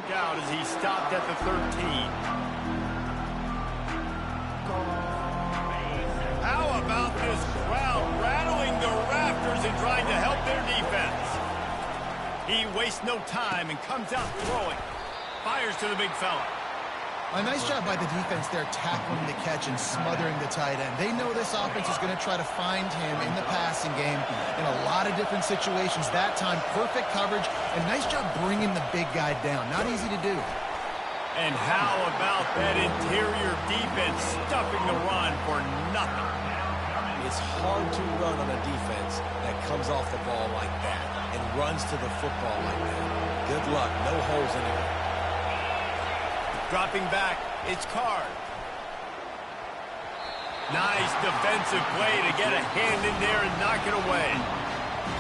work out as he stopped at the 13. How about this crowd rattling the rafters and trying to help their defense? He wastes no time and comes out throwing. Fires to the big fella. A nice job by the defense there, tackling the catch and smothering the tight end. They know this offense is going to try to find him in the passing game in a lot of different situations. That time, perfect coverage, and nice job bringing the big guy down. Not easy to do. And how about that interior defense stuffing the run for nothing? It's hard to run on a defense that comes off the ball like that and runs to the football like that. Good luck. No holes anywhere. Dropping back, it's Card. Nice defensive play to get a hand in there and knock it away.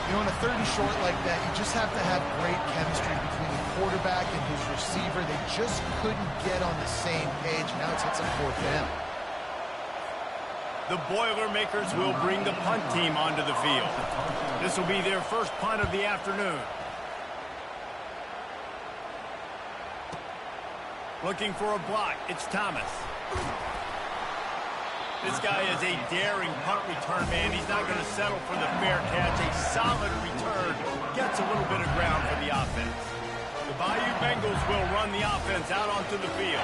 You know, in a 30 short like that, you just have to have great chemistry between the quarterback and his receiver. They just couldn't get on the same page. Now it's hits a 4th down. The Boilermakers will bring the punt team onto the field. This will be their first punt of the afternoon. Looking for a block, it's Thomas. This guy is a daring punt return man. He's not going to settle for the fair catch. A solid return gets a little bit of ground for the offense. The Bayou Bengals will run the offense out onto the field.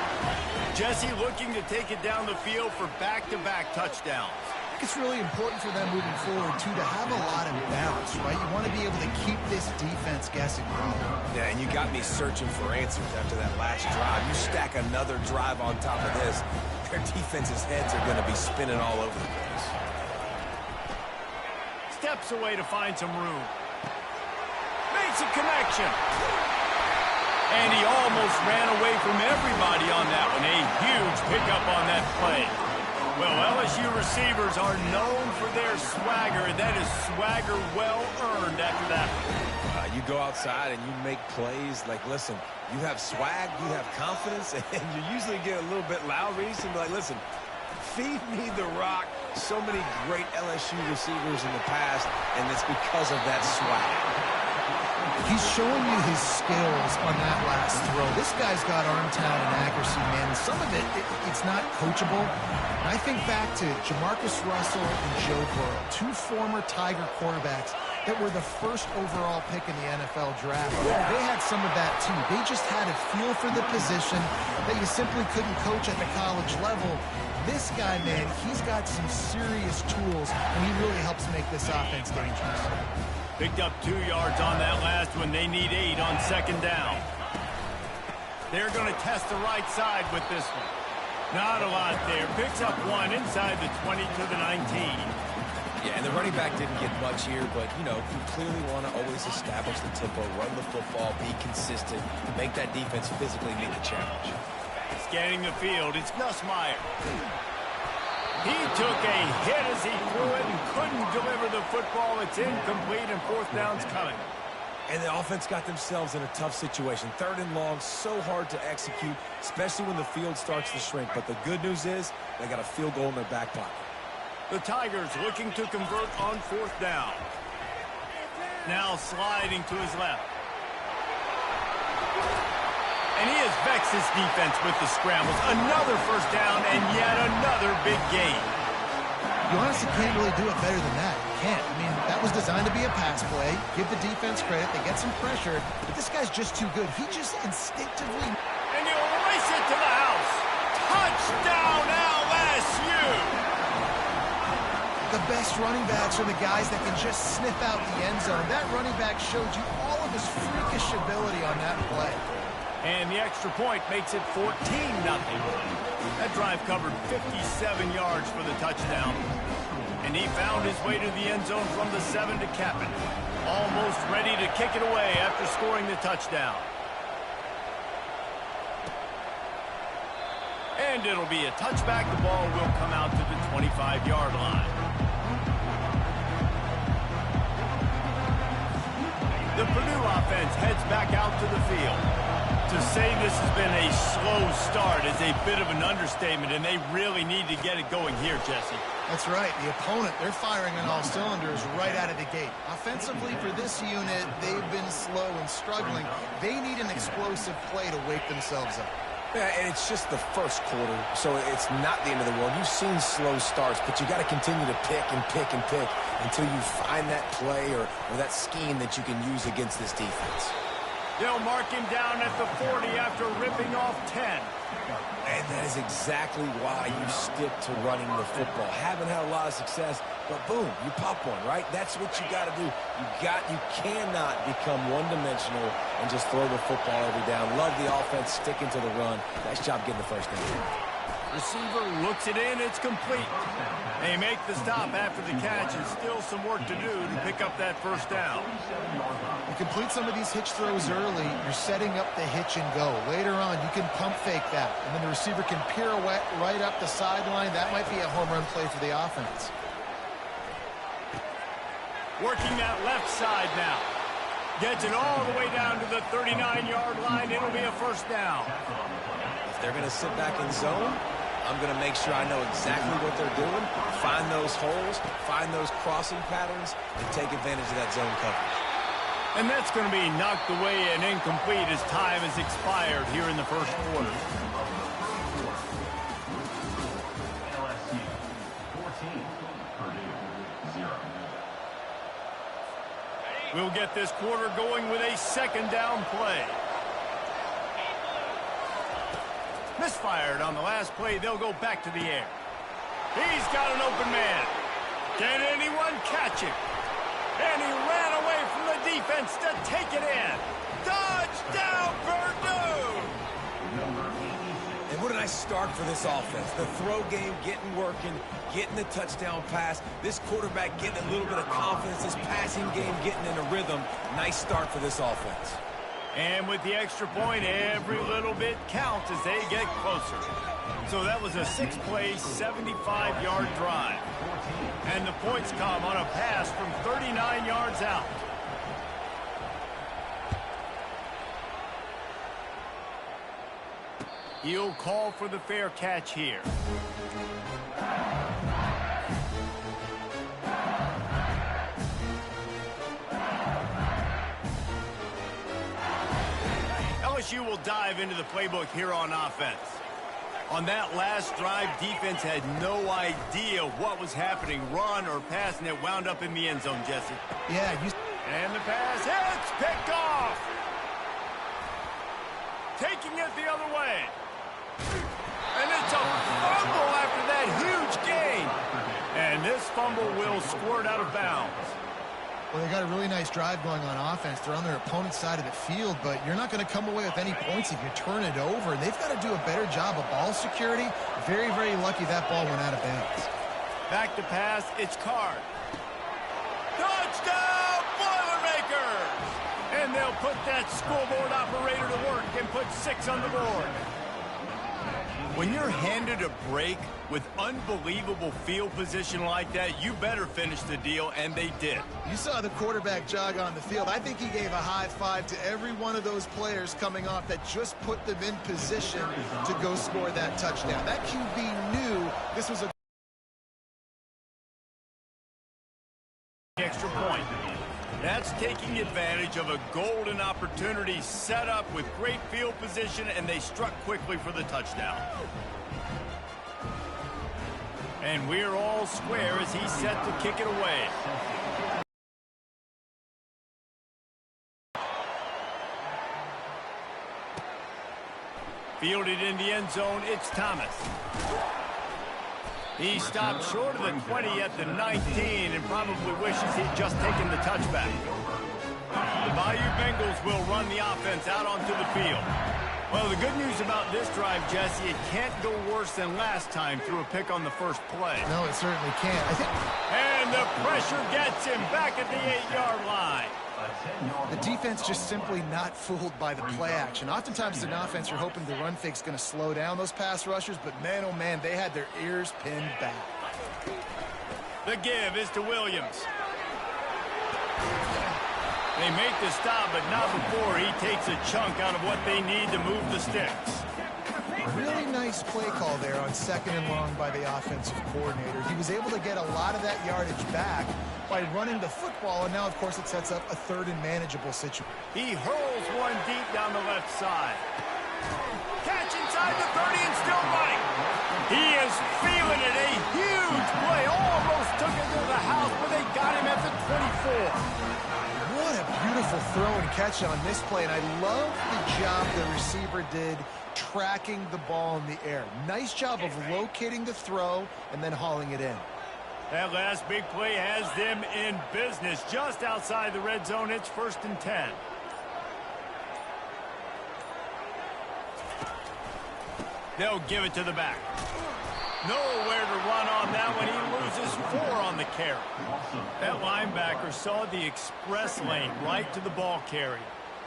Jesse looking to take it down the field for back-to-back touchdowns. I think it's really important for them moving forward, too, to have a lot of balance, right? You want to be able to keep this defense guessing. Yeah, and you got me searching for answers after that last drive. You stack another drive on top of this, their defense's heads are going to be spinning all over the place. Steps away to find some room. Makes a connection. And he almost ran away from everybody on that one. A huge pickup on that play. Well, LSU receivers are known for their swagger, and that is swagger well-earned after that. You go outside and you make plays. Like, listen, you have swag, you have confidence, and you usually get a little bit loud. Reese and be like, listen, feed me the rock. So many great LSU receivers in the past, and it's because of that swag. He's showing you his skills on that last throw. This guy's got arm talent and accuracy, man. And some of it's not coachable. And I think back to Jamarcus Russell and Joe Burrow, 2 former Tiger quarterbacks that were the first overall pick in the NFL draft. They had some of that, too. They just had a feel for the position that you simply couldn't coach at the college level. This guy, man, he's got some serious tools, and he really helps make this offense dangerous. Picked up 2 yards on that last one. They need 8 on 2nd down. They're going to test the right side with this one. Not a lot there. Picks up 1 inside the 20 to the 19. Yeah, and the running back didn't get much here, but, you know, you clearly want to always establish the tempo, run the football, be consistent, make that defense physically meet the challenge. Scanning the field, it's Nussmeier. He took a hit as he threw it and couldn't deliver the football. It's incomplete, and 4th down's coming. And the offense got themselves in a tough situation. 3rd and long, so hard to execute, especially when the field starts to shrink. But the good news is they got a field goal in their back pocket. The Tigers looking to convert on 4th down. Now sliding to his left. And he has vexed his defense with the scrambles. Another 1st down and yet another big gain. You honestly can't really do it better than that. You can't. I mean, that was designed to be a pass play. Give the defense credit. They get some pressure. But this guy's just too good. He just instinctively... And he'll race it to the house. Touchdown, LSU! The best running backs are the guys that can just sniff out the end zone. That running back showed you all of his freakish ability on that play. And the extra point makes it 14-0. That drive covered 57 yards for the touchdown. And he found his way to the end zone from the 7 to cap it. Almost ready to kick it away after scoring the touchdown. And it'll be a touchback. The ball will come out to the 25-yard line. The Purdue offense heads back out to the field. To say this has been a slow start is a bit of an understatement, and they really need to get it going here, Jesse. That's right. The opponent, they're firing on all cylinders right out of the gate. Offensively, for this unit, they've been slow and struggling. They need an explosive play to wake themselves up. Yeah, and it's just the first quarter, so it's not the end of the world. You've seen slow starts, but you got to continue to pick and pick and pick until you find that play or that scheme that you can use against this defense. They'll mark him down at the 40 after ripping off 10. And that is exactly why you stick to running the football. Haven't had a lot of success, but boom, you pop one, right? That's what you got to do. You cannot become one-dimensional and just throw the football every down. Love the offense sticking to the run. Nice job getting the first down. Receiver looks it in, it's complete. They make the stop after the catch, and still some work to do to pick up that first down. You complete some of these hitch throws early, you're setting up the hitch and go. Later on, you can pump fake that, and then the receiver can pirouette right up the sideline. That might be a home run play for the offense. Working that left side now. Gets it all the way down to the 39-yard line. It'll be a first down. If they're going to sit back in zone, I'm going to make sure I know exactly what they're doing, find those holes, find those crossing patterns, and take advantage of that zone coverage. And that's going to be knocked away and incomplete as time has expired here in the first quarter. LSU 14, Purdue 0. We'll get this quarter going with a second down play. Misfired on the last play. They'll go back to the air. He's got an open man. Can anyone catch him? And he ran away from the defense to take it in. Touchdown, Purdue! And what a nice start for this offense. The throw game getting working, getting the touchdown pass. This quarterback getting a little bit of confidence. This passing game getting in a rhythm. Nice start for this offense. And with the extra point, every little bit counts as they get closer. So that was a 6-play, 75-yard drive. And the points come on a pass from 39 yards out. He'll call for the fair catch here. LSU will dive into the playbook here on offense. On that last drive, defense had no idea what was happening, run or pass, and it wound up in the end zone, Jesse. Yeah, and the pass, it's picked off. Taking it the other way. And it's a fumble after that huge gain. And this fumble will squirt out of bounds. Well, they got a really nice drive going on offense. They're on their opponent's side of the field, but you're not going to come away with any points if you turn it over. And they've got to do a better job of ball security. Very, very lucky that ball went out of bounds. Back to pass, it's Card. Touchdown, Boilermakers! And they'll put that scoreboard operator to work and put 6 on the board. When you're handed a break with unbelievable field position like that, you better finish the deal, and they did. You saw the quarterback jog on the field. I think he gave a high five to every one of those players coming off that just put them in position to go score that touchdown. That QB knew this was a extra point. That's taking advantage of a golden opportunity set up with great field position, and they struck quickly for the touchdown. And we're all square as he's set to kick it away. Fielded in the end zone, it's Thomas. He stopped short of the 20 at the 19 and probably wishes he'd just taken the touchback. The Bayou Bengals will run the offense out onto the field. Well, the good news about this drive, Jesse, it can't go worse than last time through a pick on the first play. No, it certainly can't. And the pressure gets him back at the 8-yard line. The defense just simply not fooled by the play action. Oftentimes as an offense, you're hoping the run fake's going to slow down those pass rushers, but man, oh man, they had their ears pinned back. The give is to Williams. They make the stop, but not before he takes a chunk out of what they need to move the sticks. Really nice play call there on 2nd and long by the offensive coordinator. He was able to get a lot of that yardage back by running the football, and now, of course, it sets up a 3rd and manageable situation. He hurls one deep down the left side. Catch inside the 30 and still running. He is feeling it. A huge play. Almost took it to the house, but they got him at the 24. What a beautiful throw and catch on this play, and I love the job the receiver did tracking the ball in the air. Nice job of locating the throw and then hauling it in. That last big play has them in business. Just outside the red zone, it's 1st and 10. They'll give it to the back. Nowhere to run on that one. He loses 4 on the carry. That linebacker saw the express lane right to the ball carrier.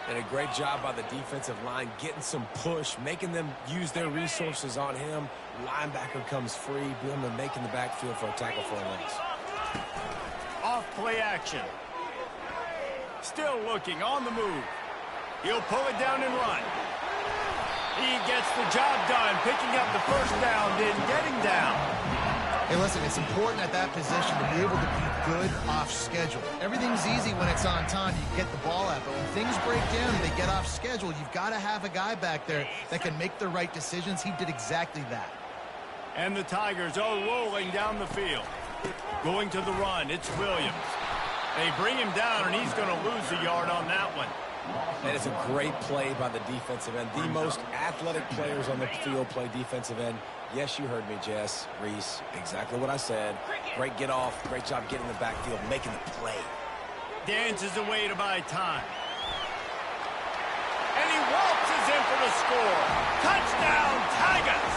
And a great job by the defensive line getting some push, making them use their resources on him. Linebacker comes free, boom, and making the backfield for a tackle for a loss. Off play action. Still looking on the move. He'll pull it down and run. He gets the job done, picking up the 1st down, then getting down. Hey, listen, it's important at that position to be able to be good off schedule. Everything's easy when it's on time. You get the ball out. But when things break down and they get off schedule, you've got to have a guy back there that can make the right decisions. He did exactly that. And the Tigers are rolling down the field. Going to the run, it's Williams. They bring him down, and he's going to lose a yard on that one. And it's a great play by the defensive end. The most athletic players on the field play defensive end. Yes, you heard me, Jess, Reese. Exactly what I said. Great get off. Great job getting in the backfield, making the play. Dances away to buy time. And he waltzes in for the score. Touchdown, Tigers!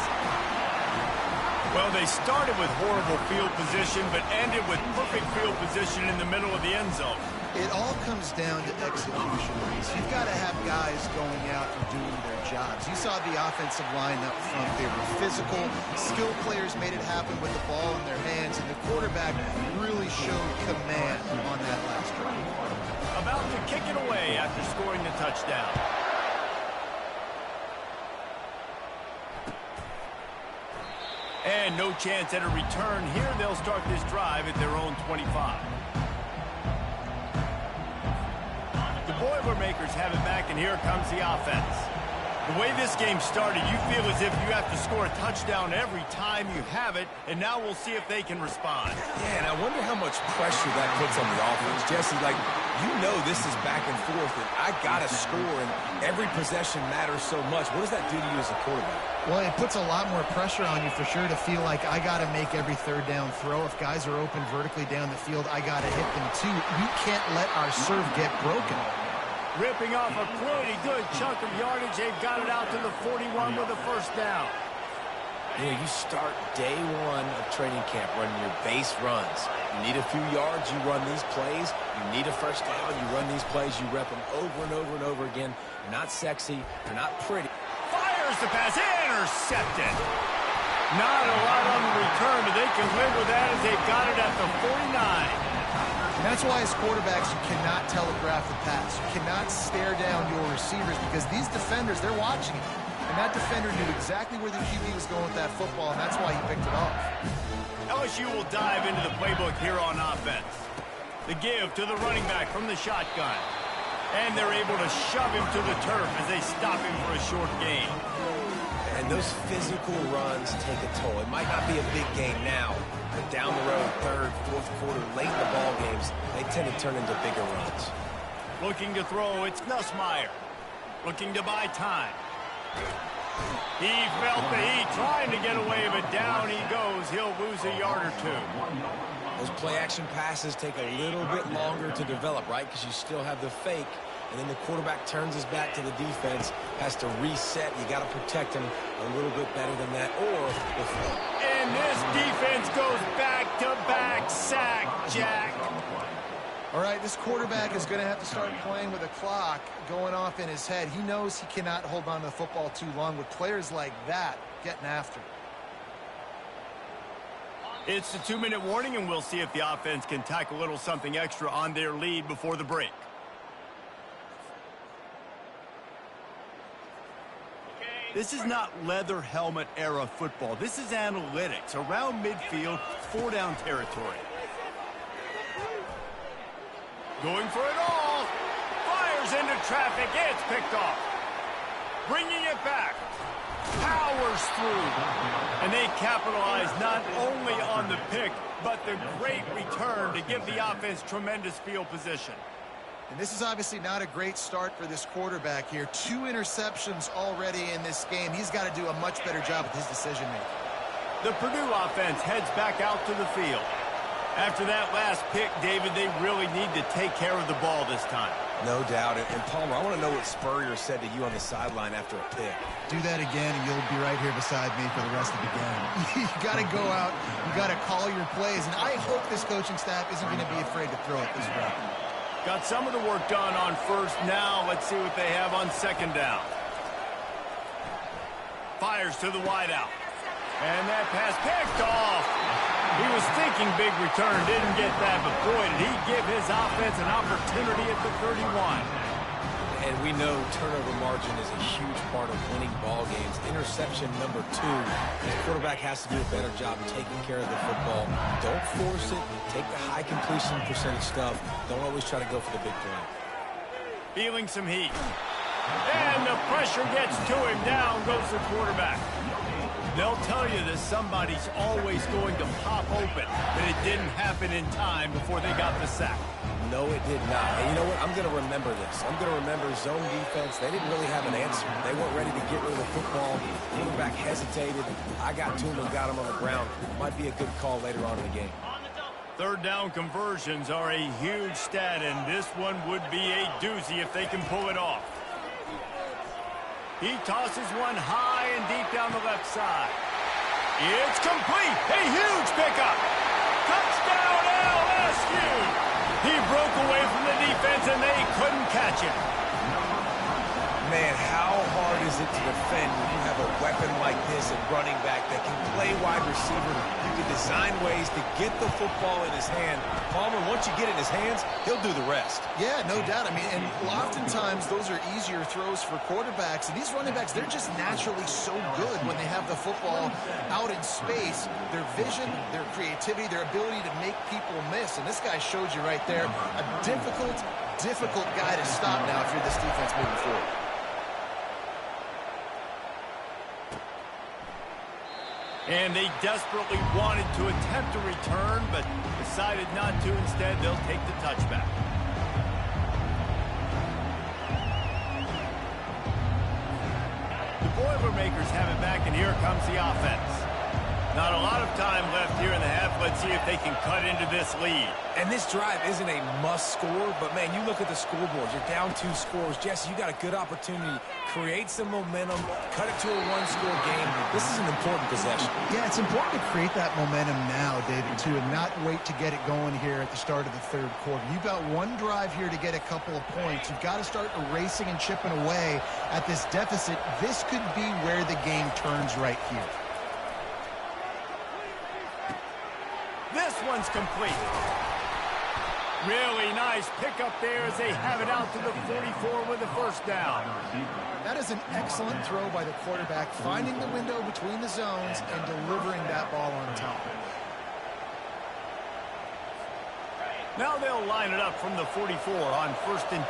Well, they started with horrible field position, but ended with perfect field position in the middle of the end zone. It all comes down to execution, Reese. You've got to have guys going out and doing their jobs. You saw the offensive line up front. They were physical. Skilled players made it happen with the ball in their hands, and the quarterback really showed command on that last drive. About to kick it away after scoring the touchdown. And no chance at a return here. They'll start this drive at their own 25. The Boilermakers have it back, and here comes the offense. The way this game started, you feel as if you have to score a touchdown every time you have it, and now we'll see if they can respond. Yeah, and I wonder how much pressure that puts on the offense. Jesse, like, you know this is back and forth, and I got to score, and every possession matters so much. What does that do to you as a quarterback? Well, it puts a lot more pressure on you for sure to feel like I got to make every 3rd down throw. If guys are open vertically down the field, I got to hit them too. We can't let our serve get broken. Ripping off a pretty good chunk of yardage. They've got it out to the 41 with a 1st down. You know, you start day 1 of training camp running your base runs. You need a few yards, you run these plays. You need a 1st down, you run these plays. You rep them over and over and over again. They're not sexy, they're not pretty. Fires the pass, intercepted. Not a lot on the return, but they can live with that as they've got it at the 49. And that's why as quarterbacks, you cannot telegraph the pass. You cannot stare down your receivers because these defenders, they're watching it. And that defender knew exactly where the QB was going with that football, and that's why he picked it off. LSU will dive into the playbook here on offense. The give to the running back from the shotgun. And they're able to shove him to the turf as they stop him for a short gain. And those physical runs take a toll. It might not be a big game now, but down the road, 3rd, 4th quarter, late in the ball games, they tend to turn into bigger runs. Looking to throw, it's Nussmeier. Looking to buy time. He felt the heat, trying to get away, but down he goes. He'll lose a yard or 2. Those play-action passes take a little bit longer to develop, right? Because you still have the fake, and then the quarterback turns his back to the defense, has to reset. You got to protect him a little bit better than that. And this defense goes back-to-back sack, Jack. All right, this quarterback is going to have to start playing with a clock going off in his head. He knows he cannot hold on to the football too long with players like that getting after him. It's the 2-minute warning, and we'll see if the offense can tack a little something extra on their lead before the break. This is not leather helmet era football. This is analytics. Around midfield, 4-down territory. Going for it all. Fires into traffic. It's picked off. Bringing it back. Powers through. And they capitalize not only on the pick, but the great return to give the offense tremendous field position. And this is obviously not a great start for this quarterback here. 2 interceptions already in this game. He's got to do a much better job with his decision-making. The Purdue offense heads back out to the field. After that last pick, David, they really need to take care of the ball this time. No doubt. And Palmer, I want to know what Spurrier said to you on the sideline after a pick. Do that again, and you'll be right here beside me for the rest of the game. You got to go out. You got to call your plays. And I hope this coaching staff isn't going to be afraid to throw it this way. Got some of the work done on first. Now let's see what they have on second down. Fires to the wideout. And that pass picked off. He was thinking big return, didn't get that, but boy, did he give his offense an opportunity at the 31. And we know turnover margin is a huge part of winning ball games. Interception number 2. The quarterback has to do a better job of taking care of the football. Don't force it. Take the high completion percentage stuff. Don't always try to go for the big play. Feeling some heat. And the pressure gets to him. Down goes the quarterback. They'll tell you that somebody's always going to pop open, but it didn't happen in time before they got the sack. No, it did not. And you know what? I'm going to remember this. I'm going to remember zone defense. They didn't really have an answer. They weren't ready to get rid of the football. Quarterback hesitated. I got to him and got him on the ground. Might be a good call later on in the game. Third down conversions are a huge stat, and this one would be a doozy if they can pull it off. He tosses one high and deep down the left side. It's complete. A huge pickup. Touchdown LSU. He broke away from the defense and they couldn't catch him. Man, how hard is it to defend when you have a weapon like this at running back that can play wide receiver? You can design ways to get the football in his hand. Palmer, once you get it in his hands, he'll do the rest. Yeah, no doubt. I mean, and oftentimes those are easier throws for quarterbacks. And these running backs, they're just naturally so good when they have the football out in space. Their vision, their creativity, their ability to make people miss. And this guy showed you right there, a difficult guy to stop now if you're this defense moving forward. And they desperately wanted to attempt a return, but decided not to. Instead, they'll take the touchback. The Boilermakers have it back, and here comes the offense. Not a lot of time left here in the half. Let's see if they can cut into this lead. And this drive isn't a must score, but, man, you look at the scoreboard. You're down 2 scores. Jesse, you got a good opportunity. Create some momentum. Cut it to a 1-score game. This is an important possession. Yeah, it's important to create that momentum now, David, too, and not wait to get it going here at the start of the third quarter. You've got one drive here to get a couple of points. You've got to start erasing and chipping away at this deficit. This could be where the game turns right here. This one's complete. Really nice pickup there as they have it out to the 44 with the first down. That is an excellent throw by the quarterback, finding the window between the zones and delivering that ball on time. Now they'll line it up from the 44 on 1st and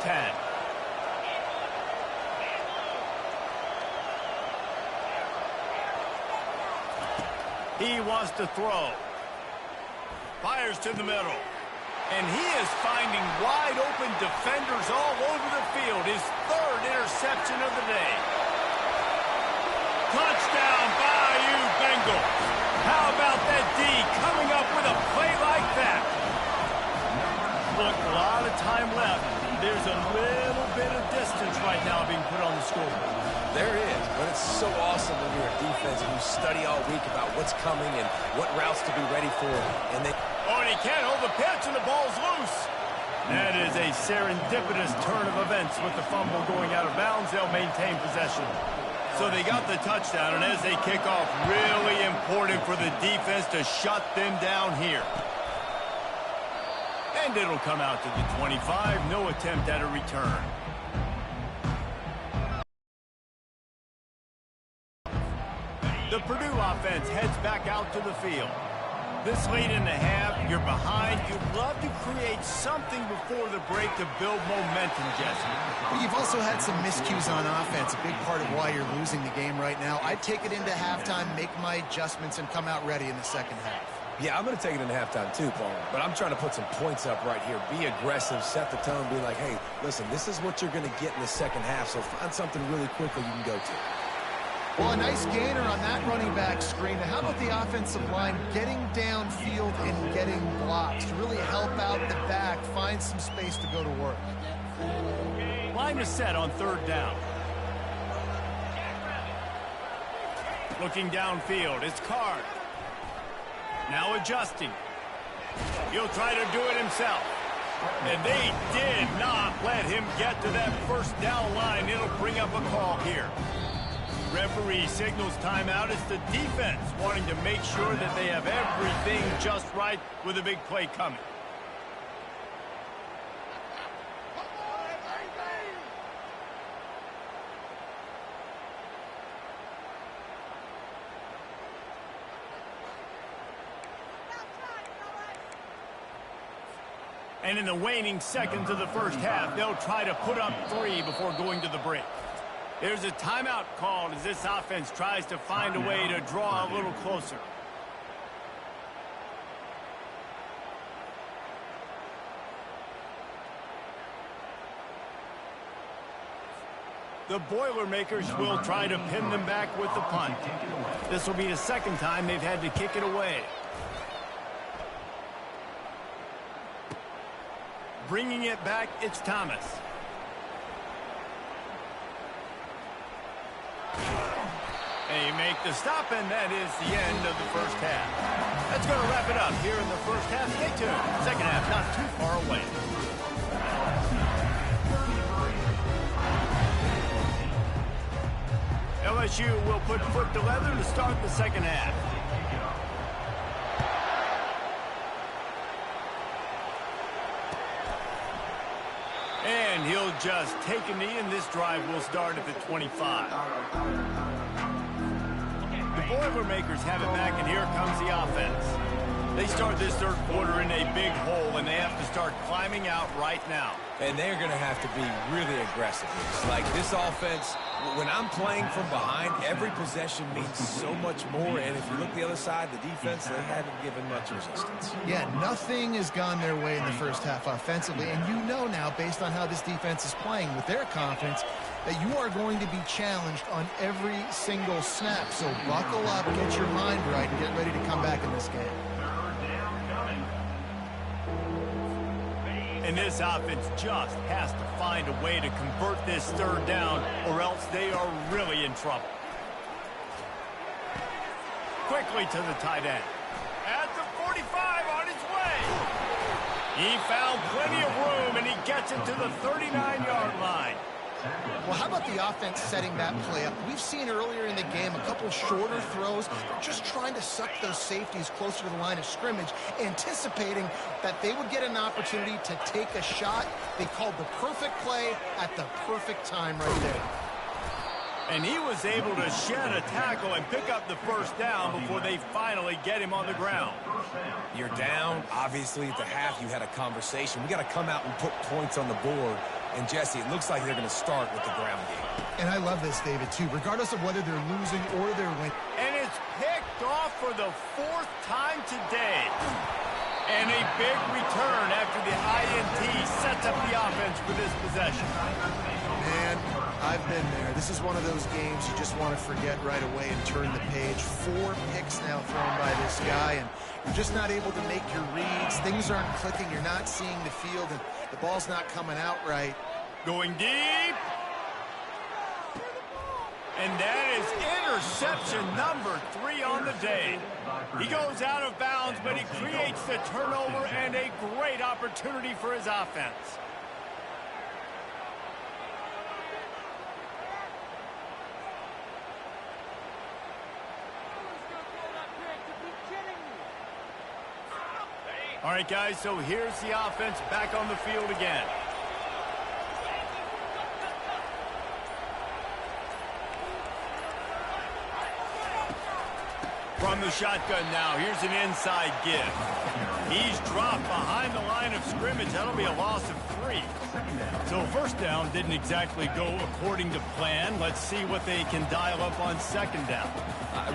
10. He wants to throw. Fires to the middle. And he is finding wide-open defenders all over the field. His 3rd interception of the day. Touchdown, Bayou Bengals. How about that D coming up with a play like that? Look, a lot of time left. There's a little bit of distance right now being put on the scoreboard. There is, but it's so awesome when you're a defense and you study all week about what's coming and what routes to be ready for. And they... Oh, and he can't hold the pitch, and the ball's loose. That is a serendipitous turn of events with the fumble going out of bounds. They'll maintain possession. So they got the touchdown, and as they kick off, really important for the defense to shut them down here. And it'll come out to the 25. No attempt at a return. The Purdue offense heads back out to the field. This late in the half, you're behind. You'd love to create something before the break to build momentum, Jesse. But you've also had some miscues on offense, a big part of why you're losing the game right now. I'd take it into halftime, make my adjustments, and come out ready in the second half. Yeah, I'm going to take it into halftime too, Paul. But I'm trying to put some points up right here. Be aggressive, set the tone, be like, hey, listen, this is what you're going to get in the second half, so find something really quickly you can go to. Well, a nice gainer on that running back screen. Now, how about the offensive line getting downfield and getting blocks to really help out the back, find some space to go to work? Line is set on third down. Looking downfield, it's Card. Now adjusting. He'll try to do it himself. And they did not let him get to that first down line. It'll bring up a call here. Referee signals timeout. It's the defense wanting to make sure that they have everything just right with a big play coming. And in the waning seconds of the first half, they'll try to put up 3 before going to the break. There's a timeout called as this offense tries to find a way to draw a little closer. The Boilermakers will try to pin them back with the punt. This will be the second time they've had to kick it away. Bringing it back, it's Thomas. They make the stop, and that is the end of the first half. That's going to wrap it up here in the first half. Stay tuned. Second half not too far away. LSU will put foot to leather to start the second half. And he'll just take a knee, and this drive will start at the 25. The Boilermakers have it back, and here comes the offense. They start this third quarter in a big hole, and they have to start climbing out right now. And they're going to have to be really aggressive. Like this offense, when I'm playing from behind, every possession means so much more. And if you look the other side, the defense, they haven't given much resistance. Yeah, nothing has gone their way in the first half offensively. And you know now, based on how this defense is playing with their confidence, that you are going to be challenged on every single snap. So buckle up, get your mind right, and get ready to come back in this game. And this offense just has to find a way to convert this third down, or else they are really in trouble. Quickly to the tight end. At the 45 on his way. He found plenty of room, and he gets it to the 39-yard line. Well, how about the offense setting that play up? We've seen earlier in the game a couple shorter throws. They're just trying to suck those safeties closer to the line of scrimmage, anticipating that they would get an opportunity to take a shot. They called the perfect play at the perfect time right there. And he was able to shed a tackle and pick up the first down before they finally get him on the ground. You're down. Obviously, at the half, you had a conversation. We got to come out and put points on the board. And, Jesse, it looks like they're going to start with the ground game. And I love this, David, too, regardless of whether they're losing or they're winning. And it's picked off for the 4th time today. And a big return after the INT sets up the offense for this possession. Man, I've been there. This is one of those games you just want to forget right away and turn the page. 4 picks now thrown by this guy, and you're just not able to make your reads. Things aren't clicking. You're not seeing the field, and the ball's not coming out right. Going deep. And that is interception number 3 on the day. He goes out of bounds, but he creates the turnover and a great opportunity for his offense. All right, guys, so here's the offense back on the field again. From the shotgun now, here's an inside give. He's dropped behind the line of scrimmage. That'll be a loss of 3. So first down didn't exactly go according to plan. Let's see what they can dial up on second down.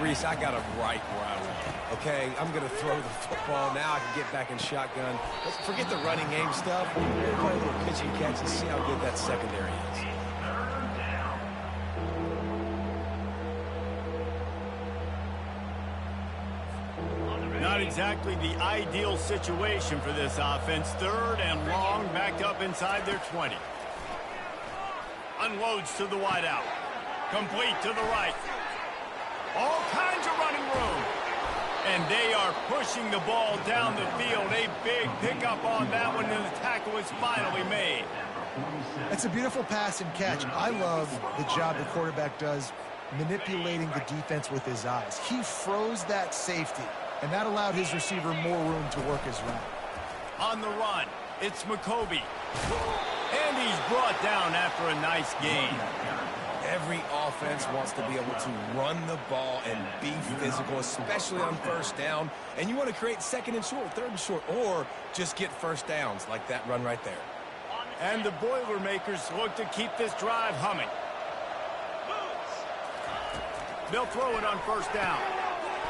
Reese, I got him right where I want him. Okay, I'm going to throw the football. Now I can get back in shotgun. Let's forget the running game stuff. We'll play a little pitch and catch and see how good that secondary is. Not exactly the ideal situation for this offense. 3rd and long, backed up inside their 20. Unloads to the wideout. Complete to the right. All kinds of running room. And they are pushing the ball down the field. A big pickup on that one, and the tackle is finally made. That's a beautiful pass and catch. I love the job the quarterback does manipulating the defense with his eyes. He froze that safety, and that allowed his receiver more room to work his route. On the run, it's McCoby. And he's brought down after a nice gain. Every offense wants to be able to run the ball and be physical, especially on first down. And you want to create 2nd and short, 3rd and short, or just get first downs like that run right there. And the Boilermakers look to keep this drive humming. They'll throw it on first down.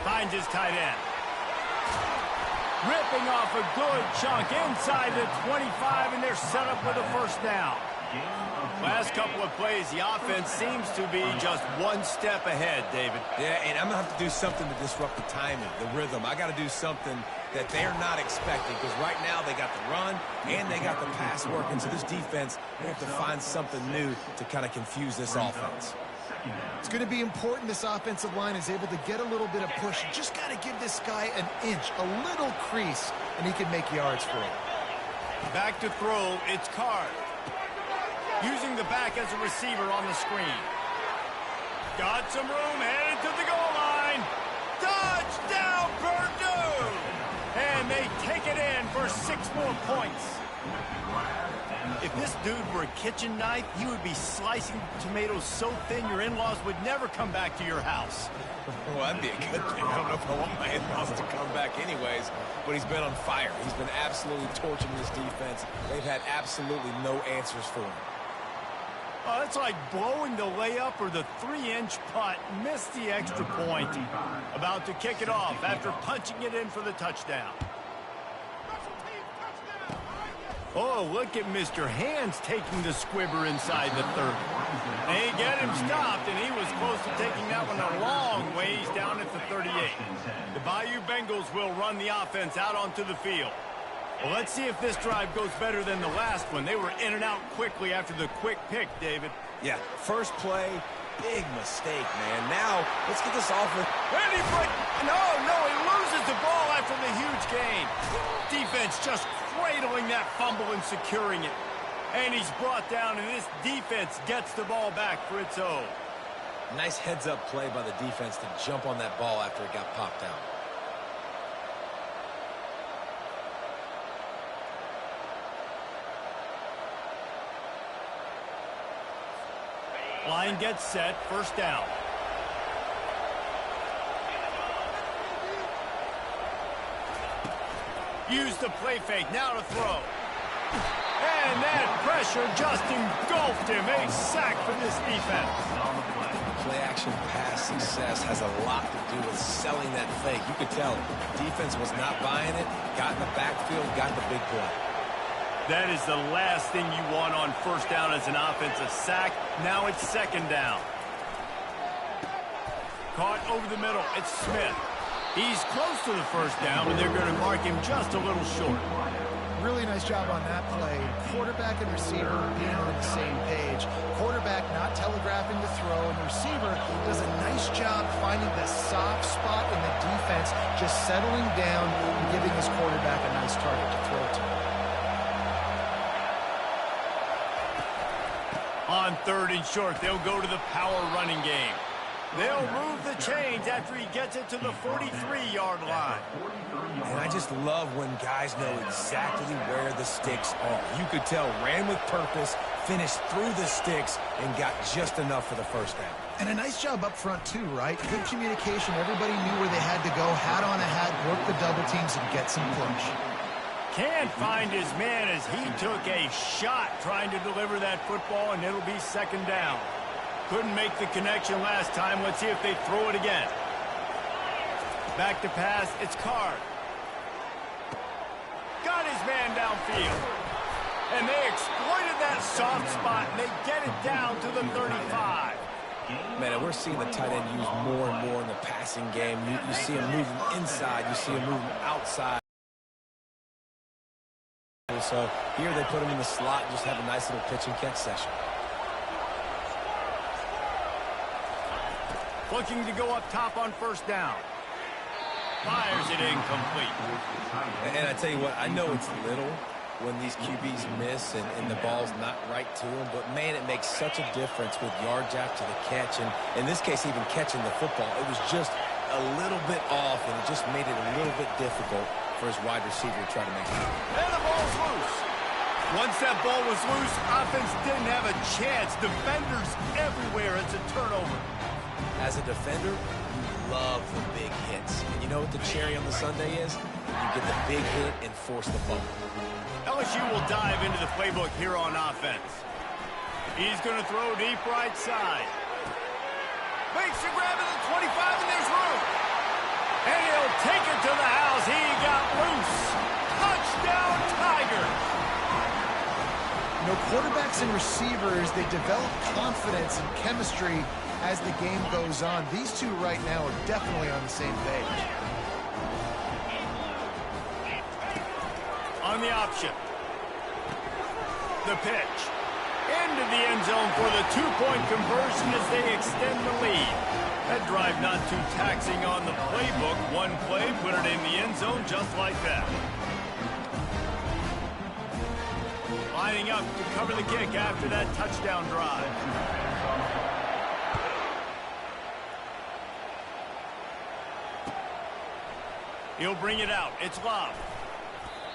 Finds his tight end. Ripping off a good chunk inside the 25, and they're set up with a first down. Last couple of plays, the offense seems to be just one step ahead, David. Yeah, and I'm going to have to do something to disrupt the timing, the rhythm. I got to do something that they're not expecting, because right now they got the run and they got the pass working. So this defense, they have to find something new to kind of confuse this offense. It's going to be important this offensive line is able to get a little bit of push. You just got to give this guy an inch, a little crease, and he can make yards for it. Back to throw, it's Card. Using the back as a receiver on the screen. Got some room, headed to the goal line. Touchdown, Purdue! And they take it in for 6 more points. If this dude were a kitchen knife, you would be slicing tomatoes so thin your in-laws would never come back to your house. Well, that'd be a good thing. I don't know if I want my in-laws to come back anyways, but he's been on fire. He's been absolutely torching this defense. They've had absolutely no answers for him. Oh, it's like blowing the layup or the 3-inch putt. Missed the extra point. About to kick it off after punching it in for the touchdown. Oh, look at Mr. Hands taking the squibber inside the 30. They get him stopped, and he was close to taking that one a long ways down at the 38. The Bayou Bengals will run the offense out onto the field. Well, let's see if this drive goes better than the last one. They were in and out quickly after the quick pick, David. Yeah, first play, big mistake, man. Now, let's get this offense. No, he loses the ball after the huge gain. Defense just cradling that fumble and securing it. And he's brought down, and this defense gets the ball back for its own. Nice heads-up play by the defense to jump on that ball after it got popped out. Line gets set, first down. Use the play fake, now to throw. And that pressure just engulfed him. A sack for this defense. Play-action pass success has a lot to do with selling that fake. You could tell defense was not buying it, got in the backfield, got the big play. That is the last thing you want on first down as an offensive sack. Now it's second down. Caught over the middle. It's Smith. He's close to the first down, but they're going to mark him just a little short. Really nice job on that play. Quarterback and receiver being on the same page. Quarterback not telegraphing the throw, and the receiver does a nice job finding the soft spot in the defense, just settling down and giving his quarterback a nice target to throw to. On 3rd and short, they'll go to the power running game. They'll move the chains after he gets it to the 43-yard line. And I just love when guys know exactly where the sticks are. You could tell ran with purpose, finished through the sticks, and got just enough for the first down. And a nice job up front, too, right? Good communication. Everybody knew where they had to go. Hat on a hat, work the double teams, and get some push. Can't find his man as he took a shot trying to deliver that football, and it'll be second down. Couldn't make the connection last time. Let's see if they throw it again. Back to pass. It's Card. Got his man downfield. And they exploited that soft spot, and they get it down to the 35. Man, we're seeing the tight end used more and more in the passing game. You see him moving inside. You see him moving outside. So here they put him in the slot and just have a nice little pitch and catch session. Looking to go up top on first down. Fires it incomplete. And I tell you what, I know it's little when these QBs miss and the ball's not right to them, but man, it makes such a difference with yards after the catch, and in this case, even catching the football. It was just a little bit off, and it just made it a little bit difficult for his wide receiver to try to make it. And the ball's loose. Once that ball was loose, offense didn't have a chance. Defenders everywhere. It's a turnover. As a defender, you love the big hits. And you know what the cherry on the sundae is? You get the big hit and force the fumble. LSU will dive into the playbook here on offense. He's going to throw deep right side. Makes the grab at the 25, and there's room. And he'll take it to the house. He got loose. Touchdown, Tigers. You know, quarterbacks and receivers, they develop confidence and chemistry as the game goes on. These two right now are definitely on the same page. On the option. The pitch. Into the end zone for the two-point conversion as they extend the lead. That drive not too taxing on the playbook. One play, put it in the end zone just like that. Lining up to cover the kick after that touchdown drive. He'll bring it out. It's Love.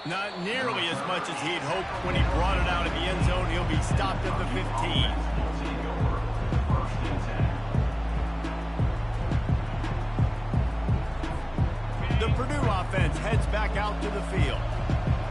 Not nearly as much as he'd hoped when he brought it out in the end zone. He'll be stopped at the 15. The Purdue offense heads back out to the field.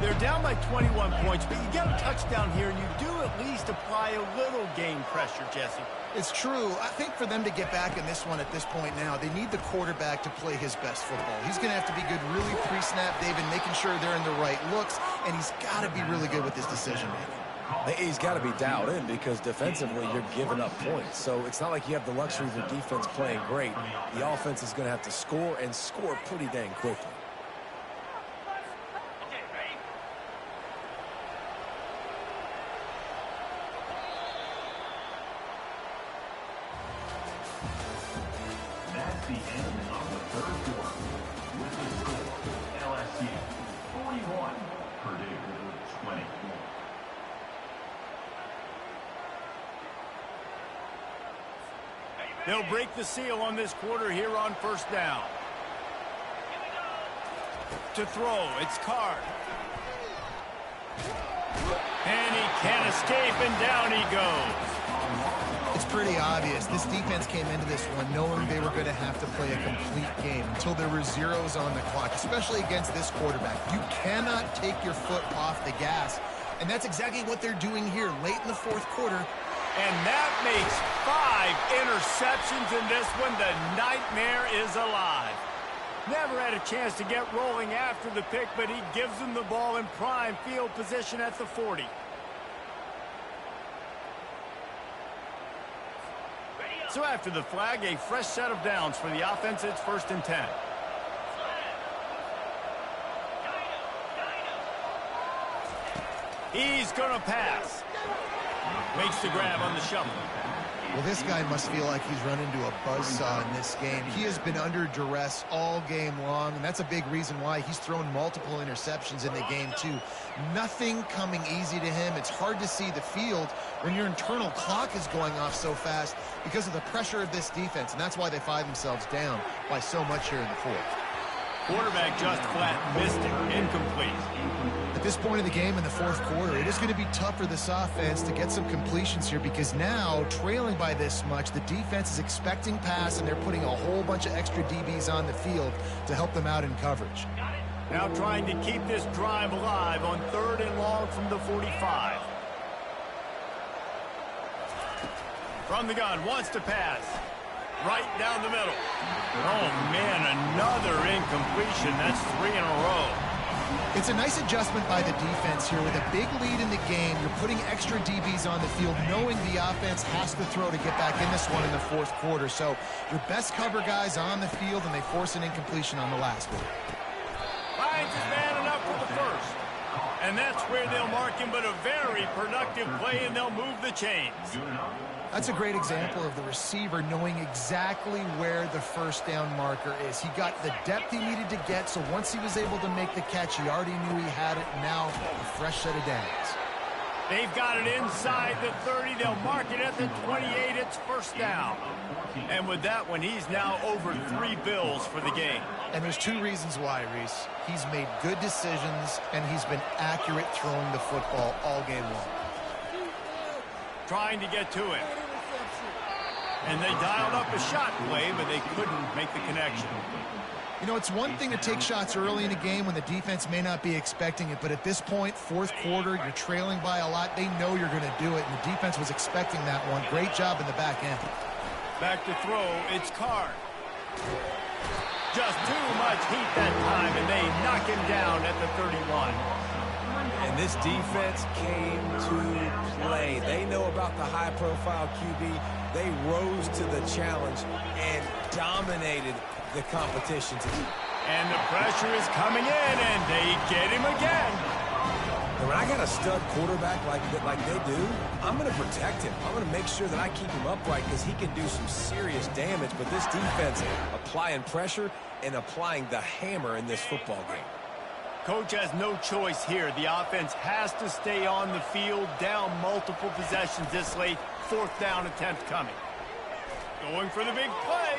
They're down by 21 points, but you get a touchdown here, and you do at least apply a little game pressure, Jesse. It's true. I think for them to get back in this one at this point now, they need the quarterback to play his best football. He's going to have to be good really pre-snap, David, making sure they're in the right looks, and he's got to be really good with his decision-making. He's got to be dialed in because defensively you're giving up points. So it's not like you have the luxury of the defense playing great. The offense is going to have to score and score pretty dang quickly. That's the end of the third quarter. With the score, LSU 41, Purdue 20. They'll break the seal on this quarter here on first down. To throw, it's Card. And he can't escape, and down he goes. It's pretty obvious. This defense came into this one knowing they were going to have to play a complete game until there were zeros on the clock, especially against this quarterback. You cannot take your foot off the gas, and that's exactly what they're doing here late in the fourth quarter. And that makes 5 interceptions in this one. The nightmare is alive. Never had a chance to get rolling after the pick, but he gives them the ball in prime field position at the 40. So after the flag, a fresh set of downs for the offense. It's 1st and 10. He's going to pass. Makes the grab on the shovel. Well, this guy must feel like he's run into a buzzsaw in this game. He has been under duress all game long, and that's a big reason why he's thrown multiple interceptions in the game, too. Nothing coming easy to him. It's hard to see the field when your internal clock is going off so fast because of the pressure of this defense, and that's why they find themselves down by so much here in the fourth. Quarterback just flat missed it. Incomplete. At this point of the game in the fourth quarter, it is going to be tough for this offense to get some completions here because now, trailing by this much, the defense is expecting pass, and they're putting a whole bunch of extra DBs on the field to help them out in coverage. Now trying to keep this drive alive on 3rd and long from the 45. From the gun, wants to pass. Right down the middle. Oh, man, another incompletion. That's 3 in a row. It's a nice adjustment by the defense here. With a big lead in the game, you're putting extra DBs on the field, knowing the offense has to throw to get back in this one in the fourth quarter. So your best cover guys on the field, and they force an incompletion on the last one. Finds his man enough for the first. And that's where they'll mark him, but a very productive play, and they'll move the chains. That's a great example of the receiver knowing exactly where the first down marker is. He got the depth he needed to get, so once he was able to make the catch, he already knew he had it. Now a fresh set of downs. They've got it inside the 30. They'll mark it at the 28. It's first down. And with that one, he's now over 3 bills for the game. And there's 2 reasons why, Reese. He's made good decisions, and he's been accurate throwing the football all game long. Trying to get to it. And they dialed up a shot play, but they couldn't make the connection. You know, it's one thing to take shots early in a game when the defense may not be expecting it, but at this point, fourth quarter, you're trailing by a lot. They know you're going to do it, and the defense was expecting that one. Great job in the back end. Back to throw, it's Card. Just too much heat that time, and they knock him down at the 31. And this defense came to play. They know about the high-profile QB. They rose to the challenge and dominated the competition today. And the pressure is coming in, and they get him again. And when I got a stud quarterback like they do, I'm going to protect him. I'm going to make sure that I keep him upright because he can do some serious damage. But this defense applying pressure and applying the hammer in this football game. Coach has no choice here. The offense has to stay on the field, down multiple possessions this late. 4th down attempt coming. Going for the big play.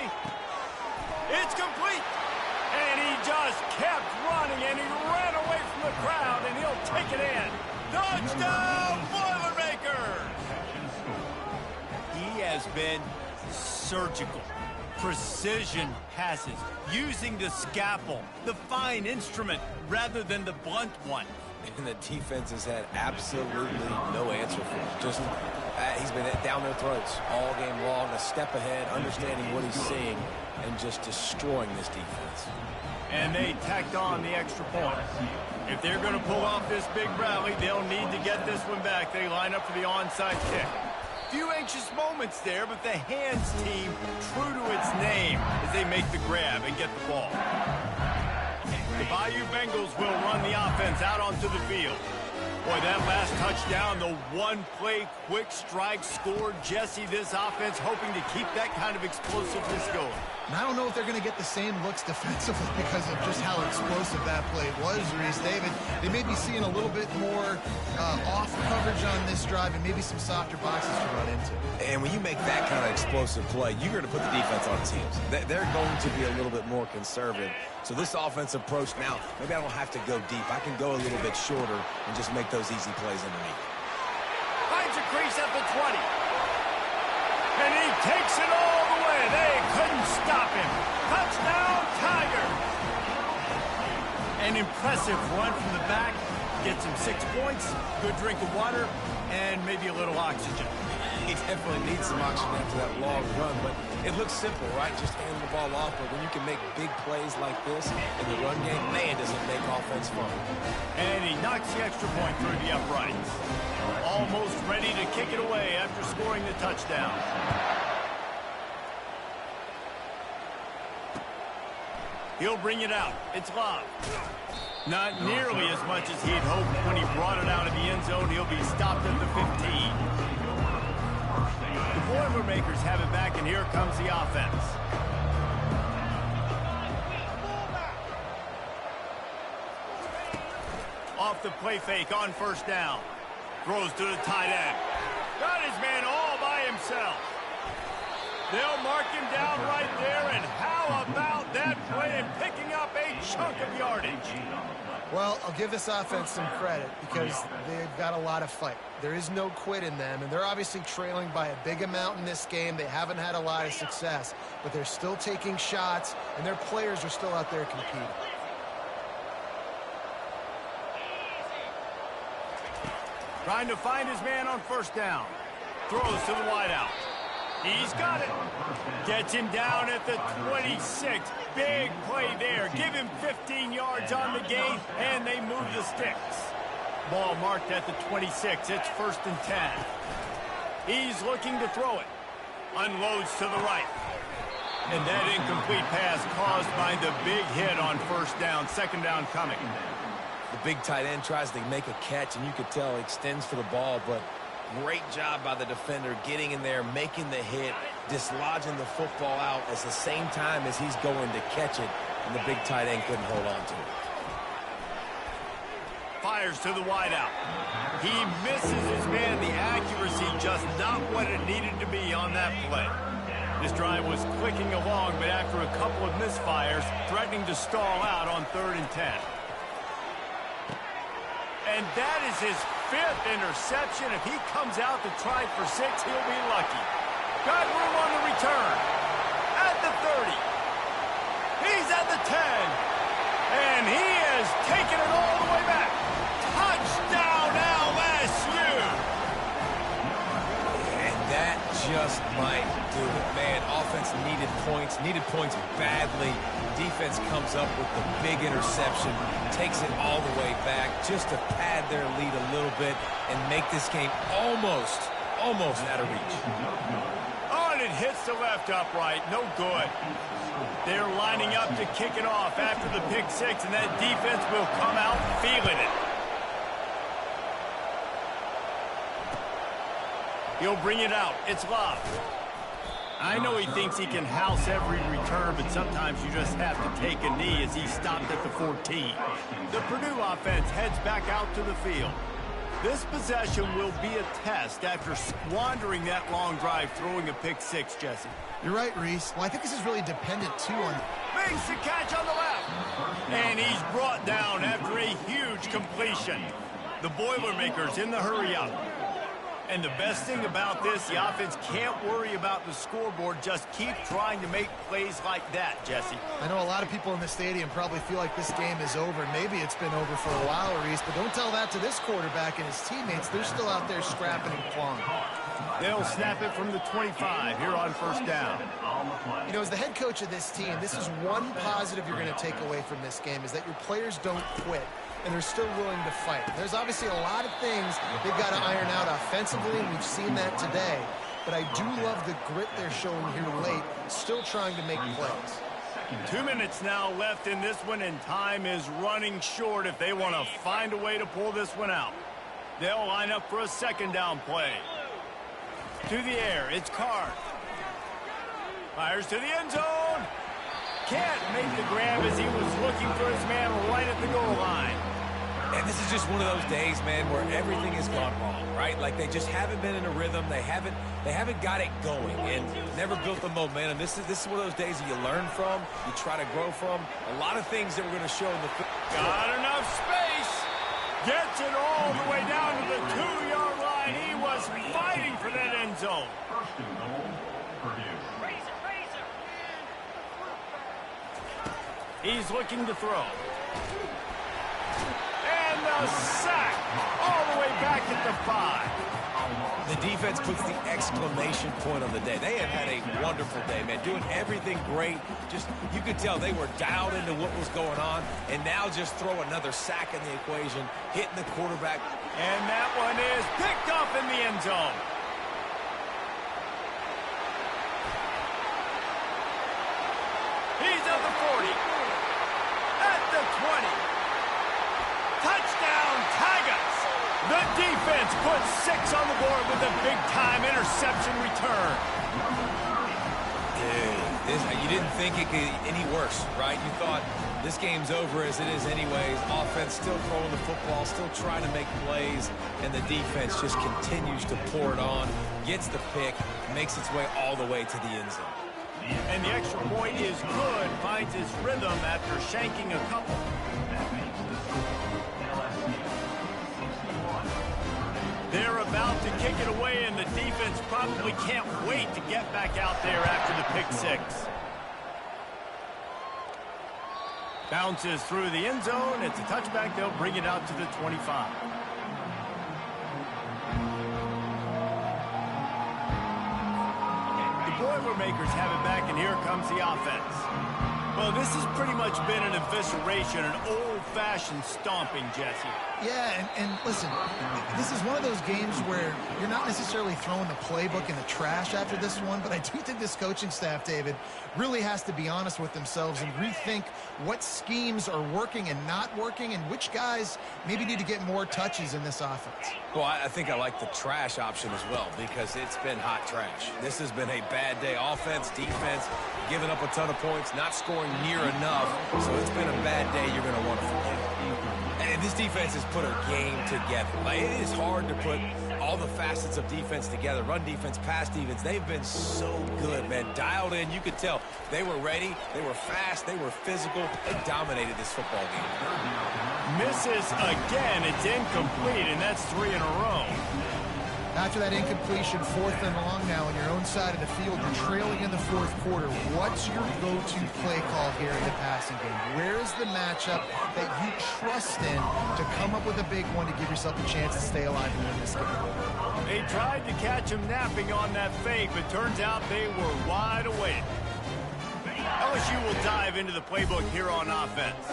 It's complete. And he just kept running, and he ran away from the crowd, and he'll take it in. Touchdown, Boilermakers! He has been surgical. Precision passes, using the scalpel, the fine instrument, rather than the blunt one. And the defense has had absolutely no answer for him. Just, he's been down their throats all game long, a step ahead, understanding what he's seeing, and just destroying this defense. And they tacked on the extra point. If they're going to pull off this big rally, they'll need to get this one back. They line up for the onside kick. Few anxious moments there, but the hands team, true to its name, as they make the grab and get the ball. The Bayou Bengals will run the offense out onto the field. Boy, that last touchdown, the one-play quick strike scored. Jesse, this offense hoping to keep that kind of explosiveness going. And I don't know if they're going to get the same looks defensively because of just how explosive that play was, Reese. David, they may be seeing a little bit more off coverage on this drive and maybe some softer boxes to run into. And when you make that kind of explosive play, you're going to put the defense on its heels. They're going to be a little bit more conservative. So this offensive approach now, maybe I don't have to go deep. I can go a little bit shorter and just make those easy plays underneath. Finds a crease at the 20. And he takes it all the way. They couldn't stop him. Touchdown, Tigers. An impressive run from the back. Gets him 6 points, good drink of water, and maybe a little oxygen. He definitely needs some oxygen after that long run, but it looks simple, right? Just handing the ball off, but when you can make big plays like this in the run game, man, does it make offense fun. And he knocks the extra point through the uprights. Almost ready to kick it away after scoring the touchdown. He'll bring it out. It's Love. Not nearly as much as he'd hoped when he brought it out of the end zone. He'll be stopped at the 15. The Boilermakers have it back, and here comes the offense. Off the play fake on first down. Throws to the tight end. Got his man all by himself. They'll mark him down right there, and how about that play and picking up a chunk of yardage. Well, I'll give this offense some credit because they've got a lot of fight. There is no quit in them, and they're obviously trailing by a big amount in this game. They haven't had a lot of success, but they're still taking shots, and their players are still out there competing. Trying to find his man on first down. Throws to the wideout. He's got it. Gets him down at the 26. Big play there. Give him 15 yards on the gain, and they move the sticks. Ball marked at the 26. It's 1st and 10. He's looking to throw it. Unloads to the right. And that incomplete pass caused by the big hit on first down. 2nd down coming. The big tight end tries to make a catch, and you could tell he extends for the ball, but great job by the defender getting in there, making the hit, dislodging the football out at the same time as he's going to catch it, and the big tight end couldn't hold on to it. Fires to the wideout. He misses his man. The accuracy just not what it needed to be on that play. This drive was clicking along, but after a couple of misfires, threatening to stall out on 3rd and 10. And that is his 5th interception. If he comes out to try for 6, he'll be lucky. Got room on the return. At the 30. He's at the 10. And he has taken it all the way back. Touchdown LSU. And that just might do it. Man, offense needed points badly. Defense comes up with the big interception, takes it all the way back just to pad their lead a little bit and make this game almost out of reach. Oh, and it hits the left upright. No good. They're lining up to kick it off after the pick 6, and that defense will come out feeling it. He'll bring it out. It's Love. I know he thinks he can house every return, but sometimes you just have to take a knee as he stopped at the 14. The Purdue offense heads back out to the field. This possession will be a test after squandering that long drive throwing a pick 6, Jesse. You're right, Reese. Well, I think this is really dependent, too, on... Makes the catch on the left. And he's brought down after a huge completion. The Boilermakers in the hurry-up. And the best thing about this, the offense can't worry about the scoreboard. Just keep trying to make plays like that, Jesse. I know a lot of people in the stadium probably feel like this game is over. Maybe it's been over for a while, Reese, but don't tell that to this quarterback and his teammates. They're still out there scrapping and clawing. They'll snap it from the 25 here on 1st down. You know, as the head coach of this team, this is one positive you're going to take away from this game, is that your players don't quit, and they're still willing to fight. There's obviously a lot of things they've got to iron out offensively, and we've seen that today. But I do love the grit they're showing here late, still trying to make plays. 2 minutes now left in this one, and time is running short if they want to find a way to pull this one out. They'll line up for a 2nd down play. To the air, it's Carr. Fires to the end zone. Can't make the grab as he was looking for his man right at the goal line. And this is just one of those days, man, where everything has gone wrong, right? Like they just haven't been in a rhythm. They haven't got it going and never built the momentum. This is one of those days that you learn from, you try to grow from. A lot of things that we're going to show in the got enough space. Gets it all the way down to the 2-yard line. He was fighting for that end zone. 1st and goal, Purdue. He's looking to throw. And the sack all the way back at the 5. The defense puts the exclamation point on the day. They have had a wonderful day, man, doing everything great. Just, you could tell they were dialed into what was going on, and now just throw another sack in the equation, hitting the quarterback. And that one is picked up in the end zone. He's at the 40. At the 20. Touchdown, Tigers. The defense puts 6 on the board with a big-time interception return. Dude, you didn't think it could get any worse, right? You thought this game's over as it is anyways. Offense still throwing the football, still trying to make plays, and the defense just continues to pour it on, gets the pick, makes its way all the way to the end zone. And the extra point is good, finds his rhythm after shanking a couple. That makes the score LSU 61. They're about to kick it away, and the defense probably can't wait to get back out there after the pick six. Bounces through the end zone. It's a touchback. They'll bring it out to the 25. The Boilermakers have it back, and here comes the offense. Well, this has pretty much been an evisceration, an old-fashioned stomping, Jesse. Yeah, and listen, this is one of those games where you're not necessarily throwing the playbook in the trash after this one, but I do think this coaching staff, David, really has to be honest with themselves and rethink what schemes are working and not working and which guys maybe need to get more touches in this offense. Well, I think I like the trash option as well because it's been hot trash. This has been a bad day. Offense, defense, giving up a ton of points, not scoring near enough. So it's been a bad day you're going to want to forget. And this defense has put a game together. Like, it is hard to put all the facets of defense together. Run defense, pass defense. They've been so good, man. Dialed in. You could tell they were ready. They were fast. They were physical. They dominated this football game. Misses again. It's incomplete, and that's 3 in a row. After that incompletion, 4th and long now on your own side of the field, you're trailing in the 4th quarter. What's your go-to play call here in the passing game? Where's the matchup that you trust in to come up with a big one to give yourself a chance to stay alive and win this game? They tried to catch him napping on that fake, but turns out they were wide awake. LSU will dive into the playbook here on offense.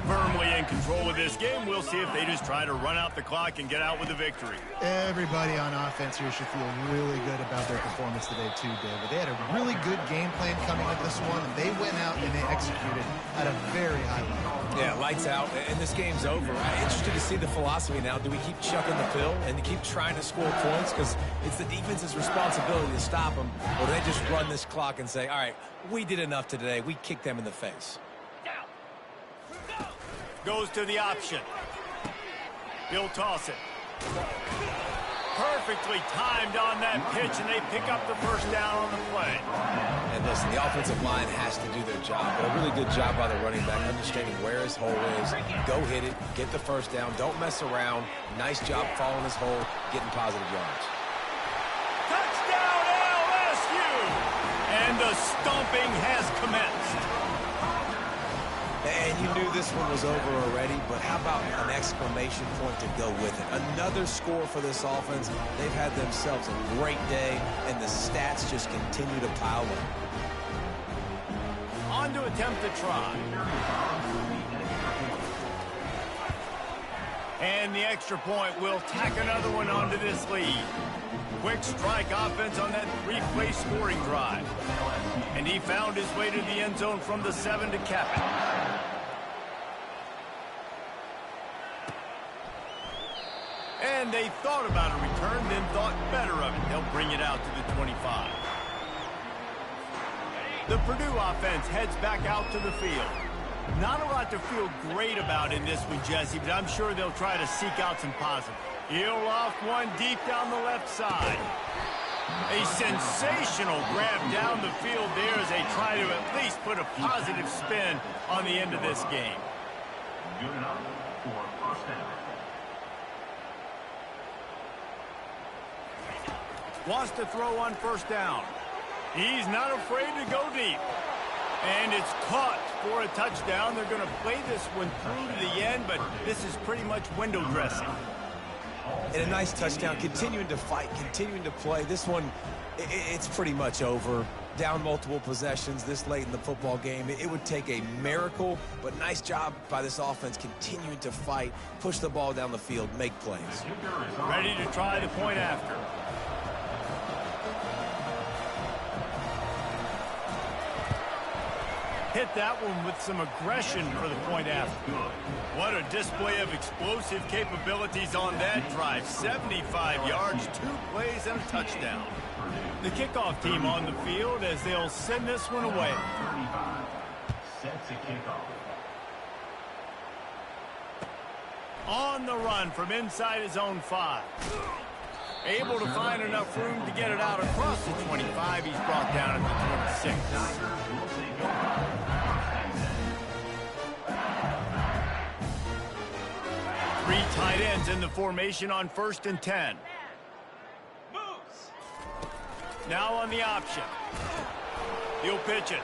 Firmly in control of this game, we'll see if they just try to run out the clock and get out with a victory. Everybody on offense here should feel really good about their performance today too, David. They had a really good game plan coming into this one, and they went out and they executed at a very high level. Yeah, lights out, and this game's over. I'm interested to see the philosophy now. Do we keep chucking the pill and keep trying to score points? Because it's the defense's responsibility to stop them. Or do they just run this clock and say, all right, we did enough today. We kicked them in the face. Goes to the option. He'll toss it. Perfectly timed on that pitch, and they pick up the first down on the play. And listen, the offensive line has to do their job, but a really good job by the running back, understanding where his hole is. Go hit it, get the first down, don't mess around. Nice job following his hole, getting positive yards. Touchdown, LSU! And the stomping has commenced. And you knew this one was over already, but how about an exclamation point to go with it? Another score for this offense. They've had themselves a great day, and the stats just continue to pile up. On to attempt to try. And the extra point will tack another one onto this lead. Quick strike offense on that 3-play scoring drive. And he found his way to the end zone from the 7 to cap it. And they thought about a return, then thought better of it. They'll bring it out to the 25. The Purdue offense heads back out to the field. Not a lot to feel great about in this one, Jesse, but I'm sure they'll try to seek out some positive. He'll off one deep down the left side. A sensational grab down the field there as they try to at least put a positive spin on the end of this game. Good enough for first down. Wants to throw on first down. He's not afraid to go deep. And it's caught for a touchdown. They're going to play this one through to the end, but this is pretty much window dressing. And a nice touchdown, continuing to fight, continuing to play. This one, it's pretty much over. Down multiple possessions this late in the football game. It would take a miracle, but nice job by this offense continuing to fight, push the ball down the field, make plays. Ready to try the point after. Hit that one with some aggression for the point after. What a display of explosive capabilities on that drive. 75 yards, 2 plays, and a touchdown. The kickoff team on the field as they'll send this one away. 35 sets a kickoff. On the run from inside his own 5. Able to find enough room to get it out across the 25. He's brought down at the 26. Three tight ends in the formation on 1st and 10. Now on the option. He'll pitch it.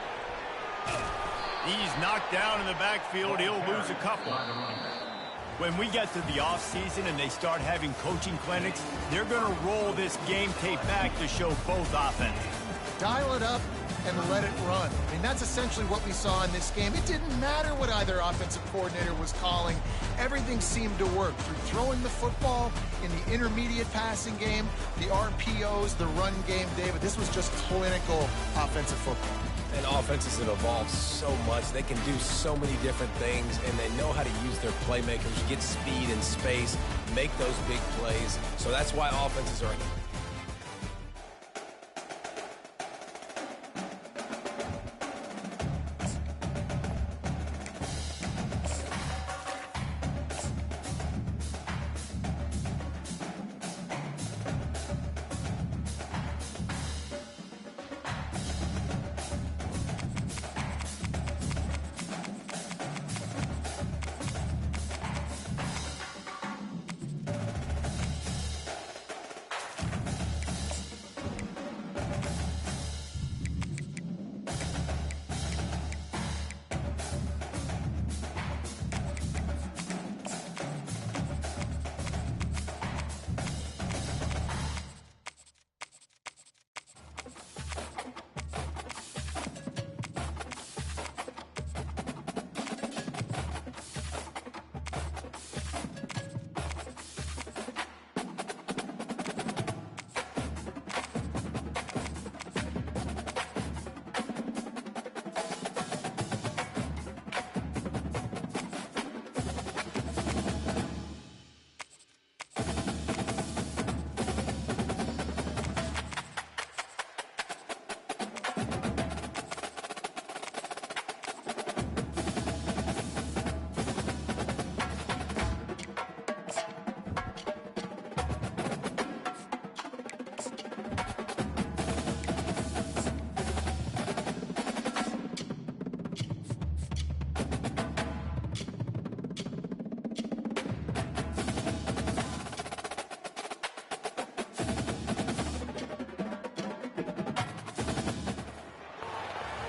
He's knocked down in the backfield. He'll lose a couple. When we get to the offseason and they start having coaching clinics, they're going to roll this game tape back to show both offenses. Dial it up and let it run. I mean, that's essentially what we saw in this game. It didn't matter what either offensive coordinator was calling. Everything seemed to work through throwing the football in the intermediate passing game, the RPOs, the run game, David. This was just clinical offensive football. And offenses have evolved so much. They can do so many different things, and they know how to use their playmakers, get speed and space, make those big plays. So that's why offenses are...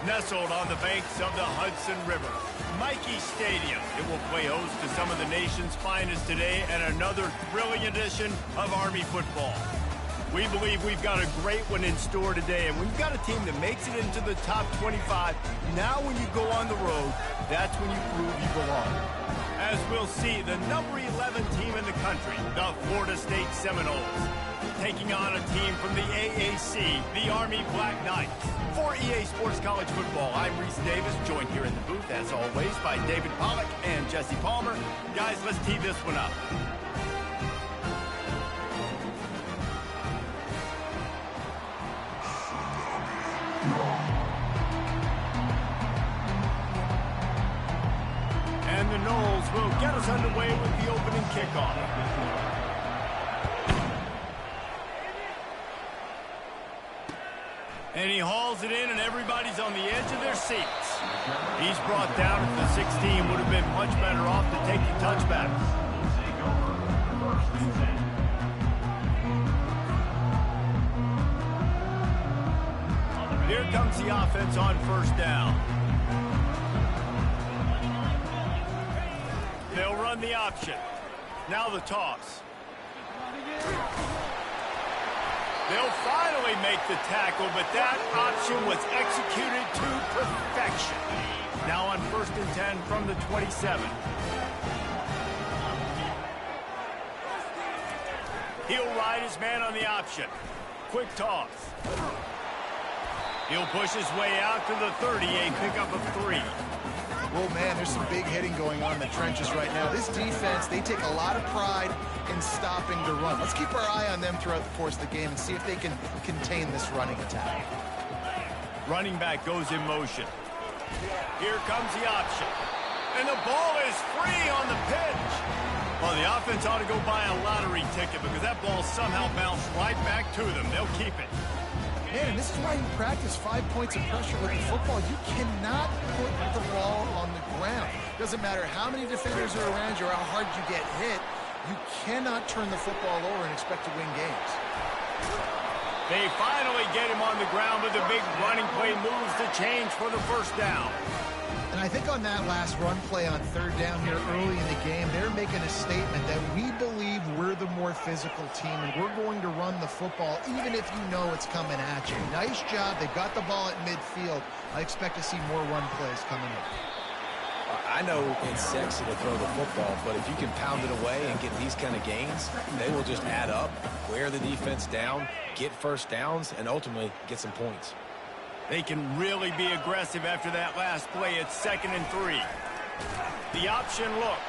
Nestled on the banks of the Hudson River, Michie Stadium. It will play host to some of the nation's finest today and another thrilling edition of Army football. We believe we've got a great one in store today, and we've got a team that makes it into the top 25. Now when you go on the road, that's when you prove you belong. As we'll see, the number 11 team in the country, the Florida State Seminoles, taking on a team from the AAC, the Army Black Knights. For EA Sports College Football, I'm Reese Davis, joined here in the booth, as always, by David Pollack and Jesse Palmer. Guys, let's tee this one up. And the Noles will get us underway with the opening kickoff. And he hauls it in, and everybody's on the edge of their seats. He's brought down at the 16. Would have been much better off to take the touchback. Here comes the offense on first down. They'll run the option. Now the toss. They'll finally make the tackle, but that option was executed to perfection. Now on 1st and 10 from the 27. He'll ride his man on the option. Quick toss. He'll push his way out to the 30, a pickup of 3. Oh, man, there's some big hitting going on in the trenches right now. This defense, they take a lot of pride in stopping the run. Let's keep our eye on them throughout the course of the game and see if they can contain this running attack. Running back goes in motion. Here comes the option. And the ball is free on the pitch. Well, the offense ought to go buy a lottery ticket because that ball somehow bounced right back to them. They'll keep it. Man, this is why you practice 5 points of pressure with the football. You cannot put the ball on the ground. Doesn't matter how many defenders are around you or how hard you get hit. You cannot turn the football over and expect to win games. They finally get him on the ground with a big running play moves the change for the first down. And I think on that last run play on third down here early in the game, they're making a statement that we believe we're the more physical team and we're going to run the football even if you know it's coming at you. Nice job. They've got the ball at midfield. I expect to see more run plays coming up. I know it's sexy to throw the football, but if you can pound it away and get these kind of gains, they will just add up, wear the defense down, get first downs, and ultimately get some points. They can really be aggressive after that last play. It's 2nd and 3. The option look.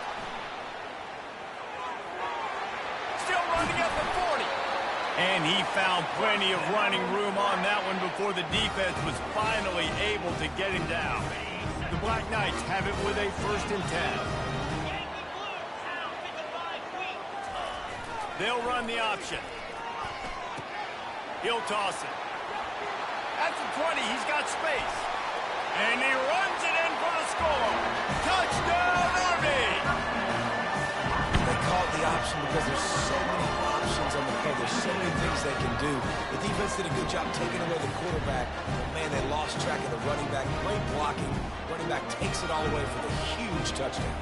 Still running up at 40. And he found plenty of running room on that one before the defense was finally able to get him down. The Black Knights have it with a 1st and 10. They'll run the option. He'll toss it. At the 20, he's got space. And he runs it in for the score. Touchdown, Army! They call it the option because there's so many options on the play. There's so many things they can do. The defense did a good job taking away the quarterback. But man, they lost track of the running back. Great blocking. Running back takes it all away for the huge touchdown.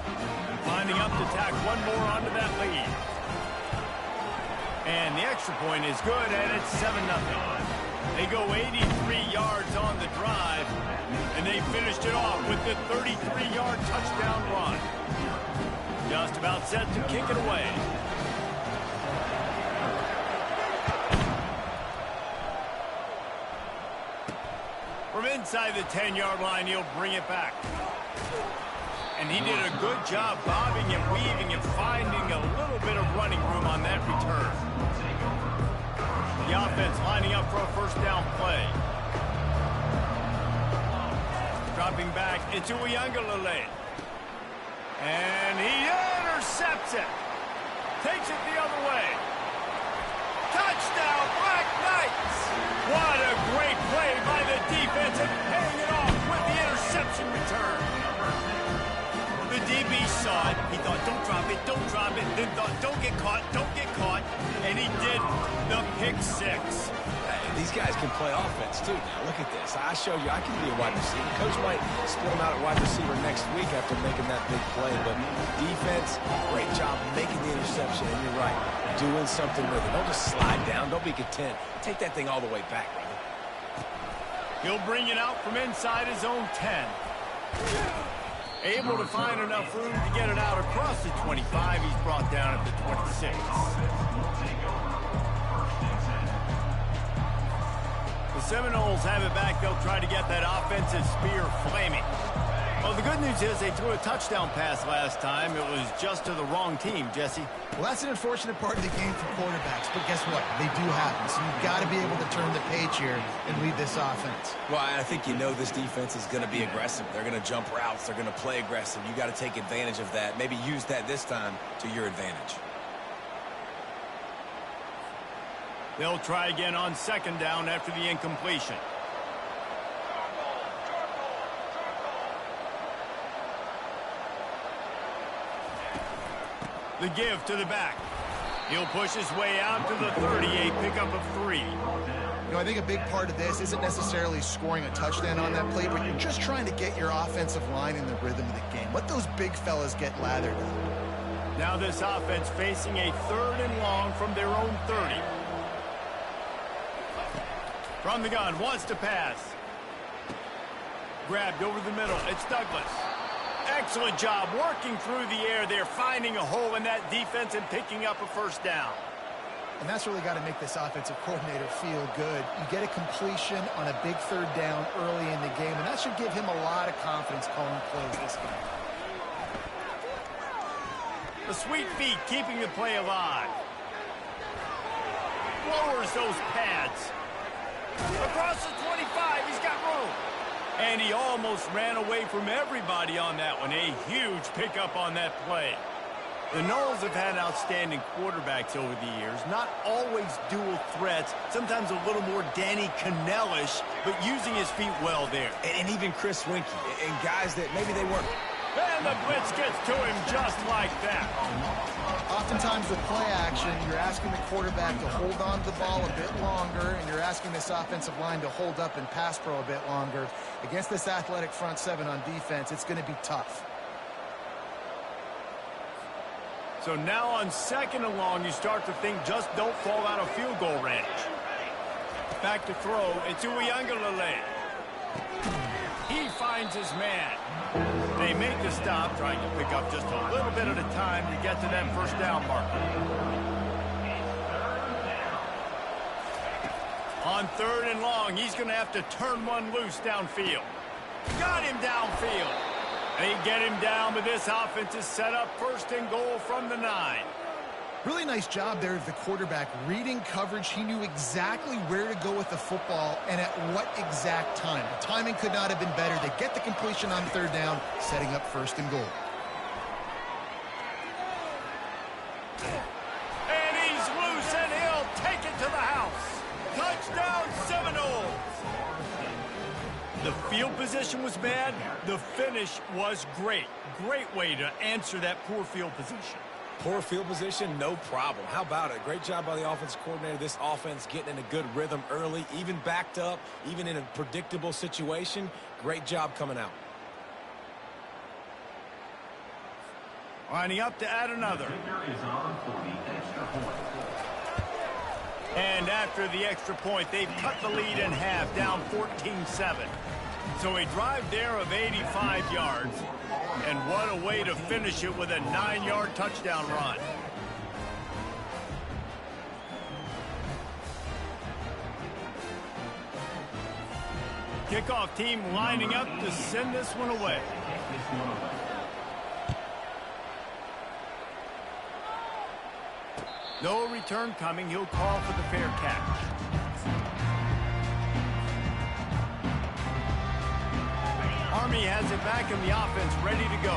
Lining up to tack one more onto that lead. And the extra point is good, and it's 7-0. They go 83 yards on the drive, and they finished it off with the 33-yard touchdown run. Just about set to kick it away. From inside the 10-yard line, he'll bring it back. And he did a good job bobbing and weaving and finding a little bit of running room on that return. The offense lining up for a first down play. Dropping back into Uyangalele. And he intercepts it. Takes it the other way. Touchdown, Black Knights! What a great play by the defense and paying it off with the interception return. The DB saw it. He thought, don't drop it, don't drop it. Then thought, don't get caught, don't get caught. And he did the pick 6. Hey, these guys can play offense, too. Now, look at this. I showed you I can be a wide receiver. Coach might split him out at wide receiver next week after making that big play. But defense, great job making the interception. And you're right, doing something with it. Don't just slide down. Don't be content. Take that thing all the way back, brother. He'll bring it out from inside his own 10. Able to find enough room to get it out across the 25. He's brought down at the 26. The Seminoles have it back. They'll try to get that offensive spear flaming. Well, the good news is they threw a touchdown pass last time. It was just to the wrong team, Jesse. Well, that's an unfortunate part of the game for quarterbacks, but guess what? They do happen, so you've got to be able to turn the page here and lead this offense. Well, I think you know this defense is going to be aggressive. They're going to jump routes. They're going to play aggressive. You got to take advantage of that. Maybe use that this time to your advantage. They'll try again on 2nd down after the incompletion. The give to the back. He'll push his way out to the 30, a pickup of 3. You know, I think a big part of this isn't necessarily scoring a touchdown on that play, but you're just trying to get your offensive line in the rhythm of the game. Let those big fellas get lathered up. Now this offense facing a 3rd and long from their own 30. From the gun, wants to pass. Grabbed over the middle. It's Douglas. Excellent job working through the air there, finding a hole in that defense and picking up a first down. And that's really got to make this offensive coordinator feel good. You get a completion on a big 3rd down early in the game, and that should give him a lot of confidence calling plays this game. The sweet feet keeping the play alive. Lowers those pads. Across the 25, he's got room. And he almost ran away from everybody on that one. A huge pickup on that play. The Knowles have had outstanding quarterbacks over the years, not always dual threats, sometimes a little more Danny Cannell-ish, but using his feet well there. And even Chris Winkie, and guys that maybe they weren't. And the blitz gets to him just like that. Oftentimes with play action, you're asking the quarterback to hold on to the ball a bit longer, and you're asking this offensive line to hold up and pass pro a bit longer. Against this athletic front seven on defense, it's going to be tough. So now on 2nd and long, you start to think just don't fall out of field goal range. Back to throw, it's Uiagalelei. He finds his man. They make the stop, trying to pick up just a little bit at a time to get to that first down marker. On 3rd and long, he's going to have to turn one loose downfield. Got him downfield. They get him down, but this offense is set up 1st and goal from the 9. Really nice job there of the quarterback reading coverage. He knew exactly where to go with the football and at what exact time. The timing could not have been better. They get the completion on 3rd down, setting up 1st and goal. And he's loose, and he'll take it to the house. Touchdown Seminoles. The field position was bad. The finish was great. Great way to answer that poor field position. Poor field position, no problem. How about it? Great job by the offensive coordinator. This offense getting in a good rhythm early, even backed up, even in a predictable situation. Great job coming out. Lining up to add another. And after the extra point, they've cut the lead in half, down 14-7. So a drive there of 85 yards. And what a way to finish it with a 9-yard touchdown run. Kickoff team lining up to send this one away. No return coming. He'll call for the fair catch. Army has it back in the offense, ready to go.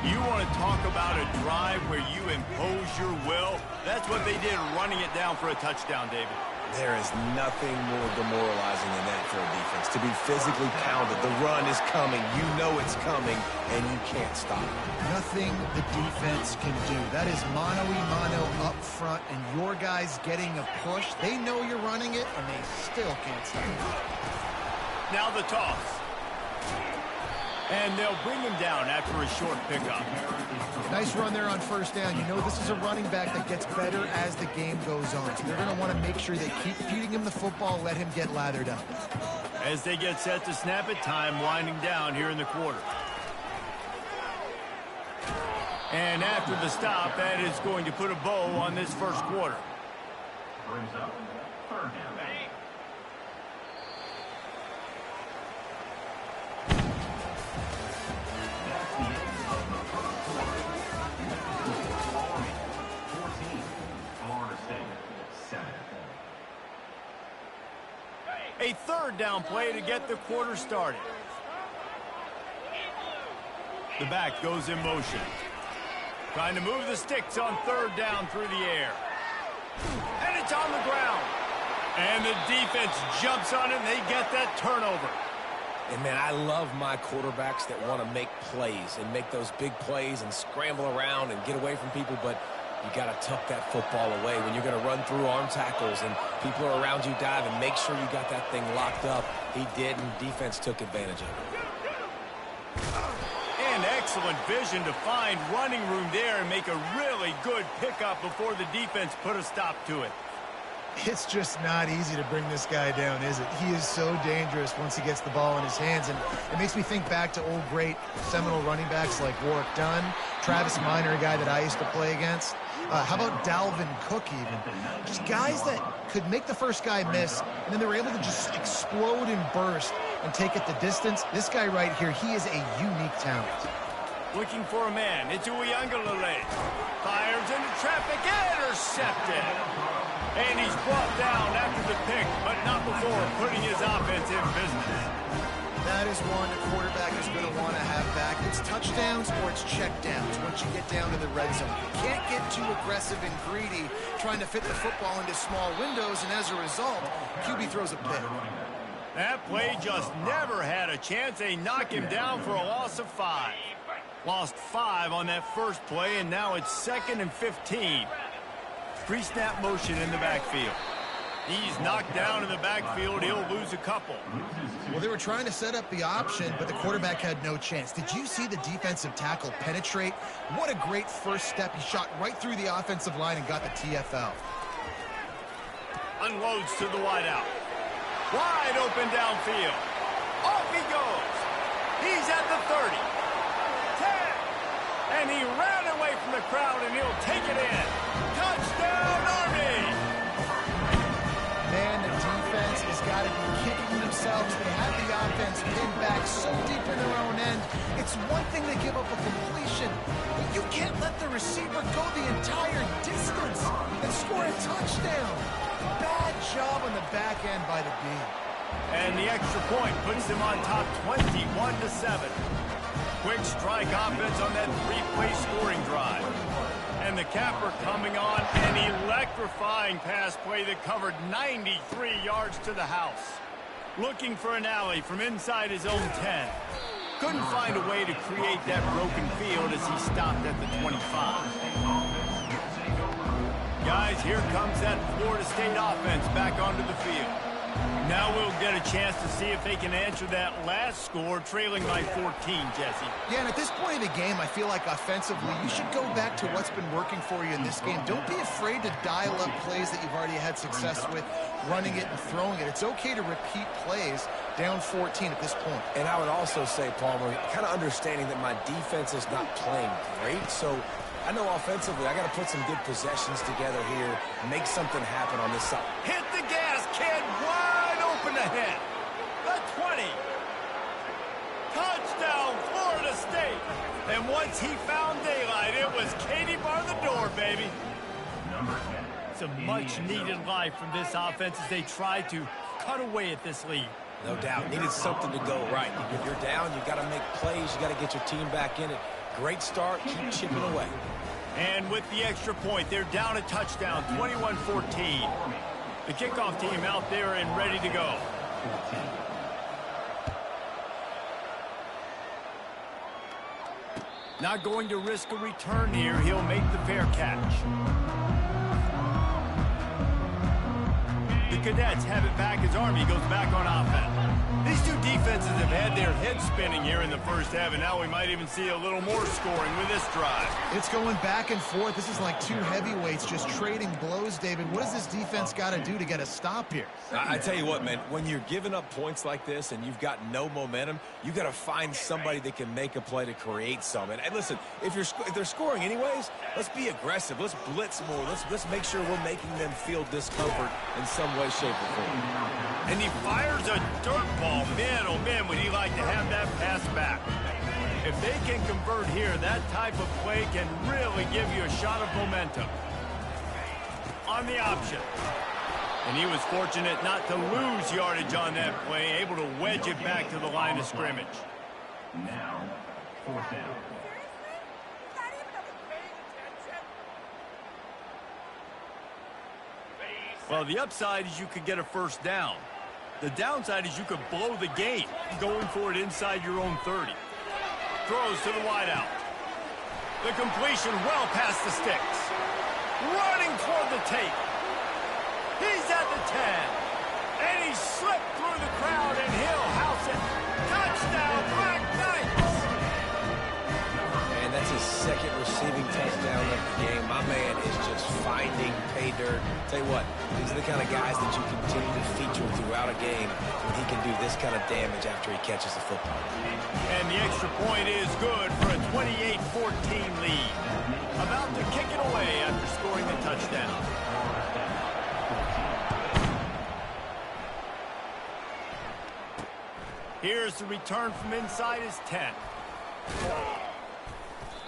You want to talk about a drive where you impose your will? That's what they did, running it down for a touchdown, David. There is nothing more demoralizing than that for a defense. To be physically pounded, the run is coming, you know it's coming, and you can't stop it. Nothing the defense can do. That is mano-a-mano up front, and your guys getting a push. They know you're running it, and they still can't stop it. Now the toss. And they'll bring him down after a short pickup. Nice run there on 1st down. You know this is a running back that gets better as the game goes on. So they're going to want to make sure they keep feeding him the football, let him get lathered up. As they get set to snap it, time winding down here in the quarter. And after the stop, that is going to put a bow on this first quarter. Brings up 3rd down. A 3rd down play to get the quarter started. The back goes in motion. Trying to move the sticks on 3rd down through the air. And it's on the ground. And the defense jumps on it, and they get that turnover. And, man, I love my quarterbacks that want to make plays and make those big plays and scramble around and get away from people, but you got to tuck that football away when you're going to run through arm tackles and people are around you diving. Make sure you got that thing locked up. He did, and defense took advantage of it. And excellent vision to find running room there and make a really good pickup before the defense put a stop to it. It's just not easy to bring this guy down, is it? He is so dangerous once he gets the ball in his hands, and it makes me think back to old great Seminole running backs like Warwick Dunn, Travis Minor, a guy that I used to play against. How about Dalvin Cook even? Just guys that could make the first guy miss, and then they were able to just explode and burst and take it the distance. This guy right here, he is a unique talent. Looking for a man. It's Uiagalelei. Fires into traffic. Intercepted. And he's brought down after the pick, but not before putting his offense in business. That is one the quarterback is going to want to have back. It's touchdowns or it's checkdowns once you get down to the red zone. You can't get too aggressive and greedy trying to fit the football into small windows, and as a result, QB throws a pick. That play just never had a chance. They knock him down for a loss of 5. Lost 5 on that first play, and now it's 2nd and 15. Pre-snap motion in the backfield. He's knocked down in the backfield. He'll lose a couple. Well, they were trying to set up the option, but the quarterback had no chance. Did you see the defensive tackle penetrate? What a great first step. He shot right through the offensive line and got the TFL. Unloads to the wideout. Wide open downfield. Off he goes. He's at the 30. 10. And he ran away from the crowd, and he'll take it in. Touchdown, Army! Man, the defense has got to be kicking themselves. They have the offense pinned back so deep in their own end. It's one thing to give up a completion, but you can't let the receiver go the entire distance and score a touchdown. Bad job on the back end by the D. And the extra point puts them on top 21-7. Quick strike offense on that 3-play scoring drive. And the capper coming on, an electrifying pass play that covered 93 yards to the house. Looking for an alley from inside his own 10. Couldn't find a way to create that broken field as he stopped at the 25. Guys, here comes that Florida State offense back onto the field. Now we'll get a chance to see if they can answer that last score, trailing by 14, Jesse. Yeah, and at this point in the game, I feel like offensively, you should go back to what's been working for you in this game. Don't be afraid to dial up plays that you've already had success with, running it and throwing it. It's okay to repeat plays down 14 at this point. And I would also say, Palmer, kind of understanding that my defense is not playing great, so I know offensively I got to put some good possessions together here, make something happen on this side. Hit the gas, kid. Wide open ahead. The 20. Touchdown, Florida State. And once he found daylight, it was Katie bar the door, baby. It's a much-needed life from this offense as they try to cut away at this lead. No doubt. Needed something to go right. If you're down, you got to make plays. You got to get your team back in it. Great start. Keep chipping away. And with the extra point, they're down a touchdown, 21-14. The kickoff team out there and ready to go. Not going to risk a return here. He'll make the fair catch. The Cadets have it back as Army goes back on offense. These two defenses have had their heads spinning here in the first half, and now we might even see a little more scoring with this drive. It's going back and forth. This is like two heavyweights just trading blows, David. What does this defense got to do to get a stop here? I tell you what, man, when you're giving up points like this and you've got no momentum, you got to find somebody that can make a play to create some. And listen, if they're scoring anyways, let's be aggressive. Let's blitz more. Let's make sure we're making them feel discomfort in some way, shape, or form. And he fires a dirt ball. Man, oh man, would he like to have that pass back. If they can convert here, that type of play can really give you a shot of momentum. On the option. And he was fortunate not to lose yardage on that play, able to wedge it back to the line of scrimmage. Now, fourth down. Well, the upside is you could get a first down. The downside is you could blow the game going for it inside your own 30. Throws to the wideout. The completion well past the sticks. Running toward the tape. He's at the 10. And he slipped through the crowd, and he'll house it. Touchdown, Black Knights! And that's his second receiving touchdown of the game. My man is just finding pay dirt. Tell you what, these are the kind of guys that you continue to feature throughout a game when he can do this kind of damage after he catches the football. And the extra point is good for a 28-14 lead. About to kick it away after scoring the touchdown. Here's the return from inside his 10.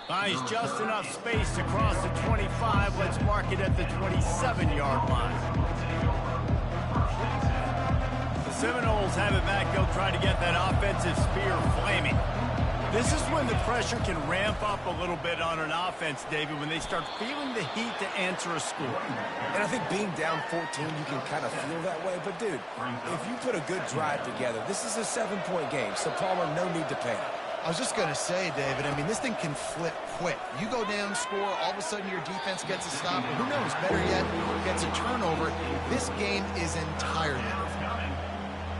Buys just enough space to cross the 25. Let's mark it at the 27-yard line. The Seminoles have it back. They'll try to get that offensive spear flaming. This is when the pressure can ramp up a little bit on an offense, David, when they start feeling the heat to answer a score. And I think being down 14, you can kind of feel that way. But, dude, if you put a good drive together, this is a 7-point game. So, Palmer, no need to panic. I was just going to say, David, I mean, this thing can flip quick. You go down, score, all of a sudden your defense gets a stop, or who knows, better yet, gets a turnover. This game is entirely different.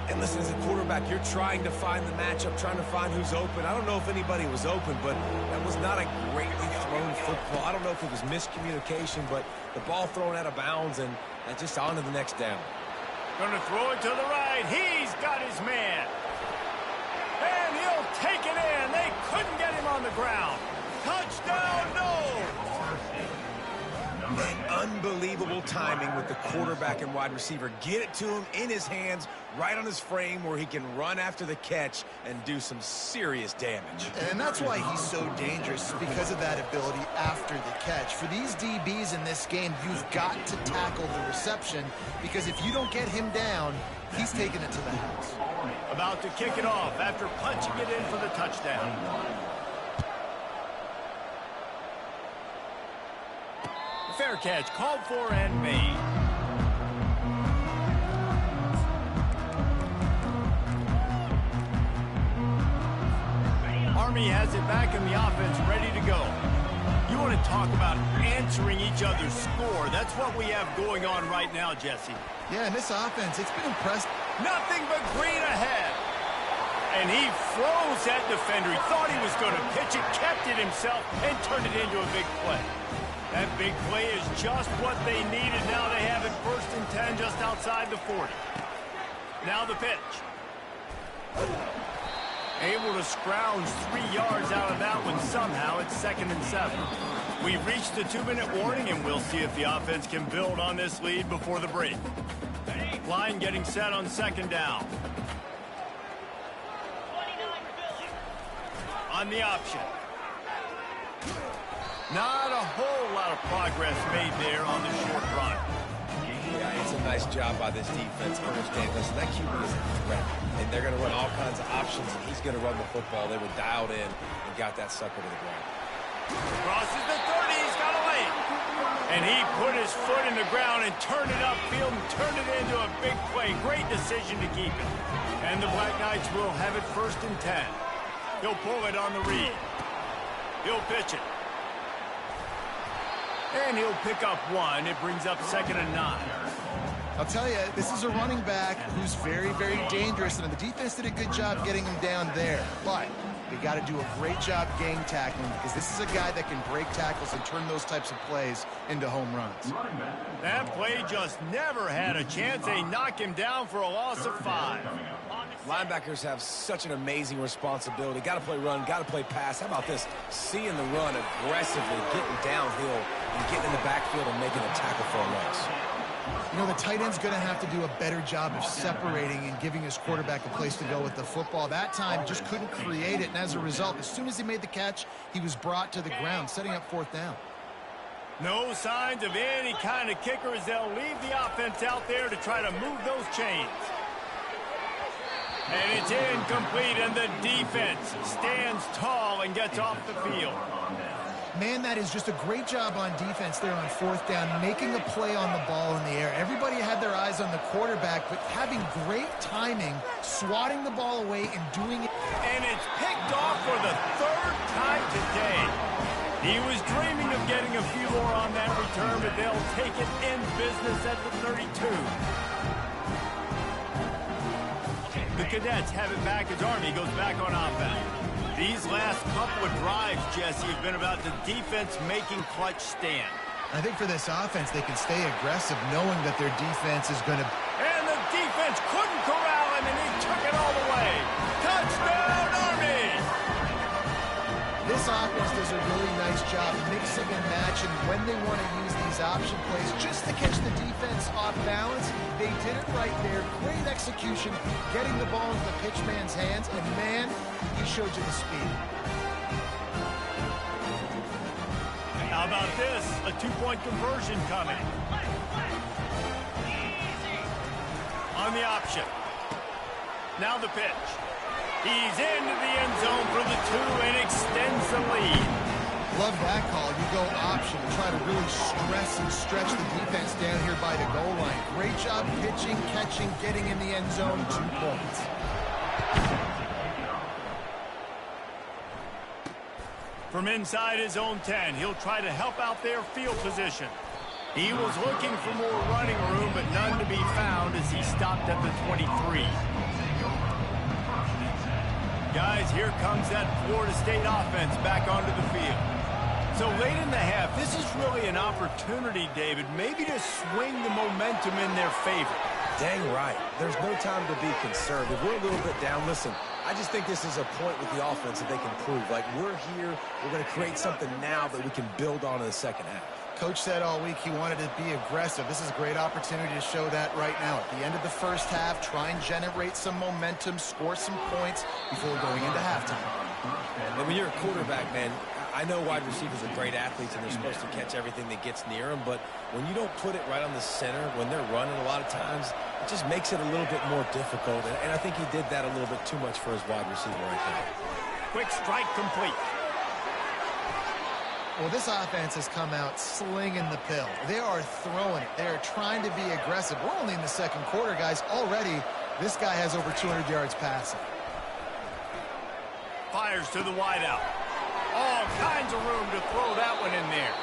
And listen, as a quarterback, you're trying to find the matchup, trying to find who's open. I don't know if anybody was open, but that was not a greatly thrown football. I don't know if it was miscommunication, but the ball thrown out of bounds and just on to the next down. Going to throw it to the right. He's got his man. And he'll take it in. They couldn't get him on the ground. Touchdown, no! And unbelievable timing with the quarterback and wide receiver. Get it to him in his hands, right on his frame where he can run after the catch and do some serious damage. And that's why he's so dangerous, because of that ability after the catch. For these DBs in this game, you've got to tackle the reception, because if you don't get him down, he's taking it to the house. About to kick it off after punching it in for the touchdown. Fair catch called for and made. Army has it back in the offense, ready to go. You want to talk about answering each other's score. That's what we have going on right now, Jesse. Yeah, and this offense, it's been impressive. Nothing but green ahead. And he froze that defender. He thought he was going to pitch it, kept it himself, and turned it into a big play. That big play is just what they needed. Now they have it 1st and 10 just outside the 40. Now the pitch. Able to scrounge 3 yards out of that one somehow. It's 2nd and 7. We've reached the 2-minute warning, and we'll see if the offense can build on this lead before the break. Line getting set on 2nd down. On the option. Not a whole lot of progress made there on the short run. Yeah, it's a nice job by this defense. Understand, listen, that QB is a threat, and they're going to run all kinds of options, and he's going to run the football. They were dialed in and got that sucker to the ground. Crosses the 30, he's got a lane. And he put his foot in the ground and turned it upfield and turned it into a big play. Great decision to keep it. And the Black Knights will have it 1st and 10. He'll pull it on the read. He'll pitch it. And he'll pick up 1. It brings up 2nd and 9. I'll tell you, this is a running back who's very, very dangerous, and the defense did a good job getting him down there. But they got to do a great job gang tackling, because this is a guy that can break tackles and turn those types of plays into home runs. That play just never had a chance. They knock him down for a loss of 5. Linebackers have such an amazing responsibility. Got to play run, got to play pass. How about this? Seeing the run aggressively, getting downhill, and getting in the backfield and making a tackle for a loss. You know, the tight end's going to have to do a better job of separating and giving his quarterback a place to go with the football. That time, just couldn't create it, and as a result, as soon as he made the catch, he was brought to the ground, setting up 4th down. No signs of any kind of kicker as they'll leave the offense out there to try to move those chains. And it's incomplete, and the defense stands tall and gets off the field. Man, that is just a great job on defense there on 4th down, making a play on the ball in the air. Everybody had their eyes on the quarterback, but having great timing, swatting the ball away and doing it. And it's picked off for the 3rd time today. He was dreaming of getting a few more on that return, but they'll take it in business at the 32. The Cadets have it back as Army goes back on offense. These last couple of drives, Jesse, have been about the defense making clutch stand. I think for this offense, they can stay aggressive knowing that their defense is going to... And the defense couldn't corral him, and he took it all the way. Touchdown, Army! This offense does a really nice job mixing and matching when they want to use these option plays just to catch the defense off balance. They did it right there. Great execution, getting the ball into the pitchman's hands, and man, he showed you the speed. How about this? A 2-point conversion coming. On the option. Now the pitch. He's into the end zone for the 2 and extends the lead. Love that call. You go option. Try to really stress and stretch the defense down here by the goal line. Great job pitching, catching, getting in the end zone. 2 points. From inside his own 10, he'll try to help out their field position. He was looking for more running room, but none to be found as he stopped at the 23. Guys, here comes that Florida State offense back onto the field. So late in the half, this is really an opportunity, David, maybe to swing the momentum in their favor. Dang right. There's no time to be conservative. We're a little bit down. Listen, I just think this is a point with the offense that they can prove. Like, we're here, we're going to create something now that we can build on in the second half. Coach said all week he wanted to be aggressive. This is a great opportunity to show that right now. At the end of the first half, try and generate some momentum, score some points before going into halftime. And when you're a quarterback, man, I know wide receivers are great athletes and they're supposed to catch everything that gets near them, but when you don't put it right on the center, when they're running a lot of times, it just makes it a little bit more difficult. And I think he did that a little bit too much for his wide receiver right there. Quick strike complete. Well, this offense has come out slinging the pill. They are throwing it. They are trying to be aggressive. We're only in the second quarter, guys. Already, this guy has over 200 yards passing. Fires to the wideout. All kinds of room to throw that one in there.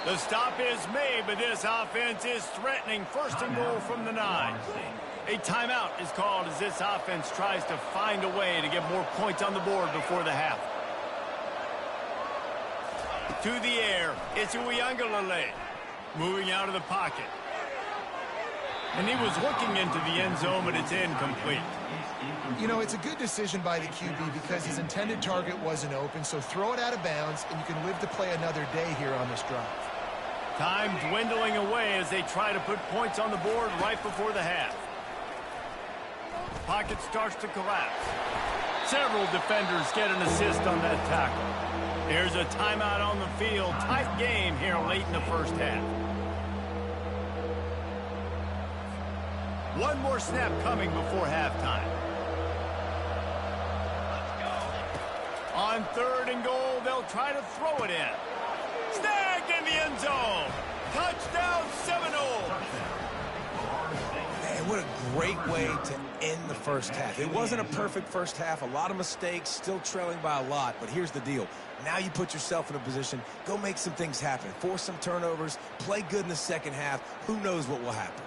The stop is made, but this offense is threatening first and goal from the 9. A timeout is called as this offense tries to find a way to get more points on the board before the half. To the air, it's Uiagalelei. Moving out of the pocket. And he was looking into the end zone, but it's incomplete. You know, it's a good decision by the QB because his intended target wasn't open, so throw it out of bounds, and you can live to play another day here on this drive. Time dwindling away as they try to put points on the board right before the half. Pocket starts to collapse. Several defenders get an assist on that tackle. There's a timeout on the field. Tight game here late in the first half. One more snap coming before halftime. On 3rd and goal, they'll try to throw it in. Snagged in the end zone. Touchdown, Seminole. Man, what a great way to end the first half. It wasn't a perfect first half. A lot of mistakes, still trailing by a lot. But here's the deal. Now you put yourself in a position, go make some things happen. Force some turnovers, play good in the second half. Who knows what will happen?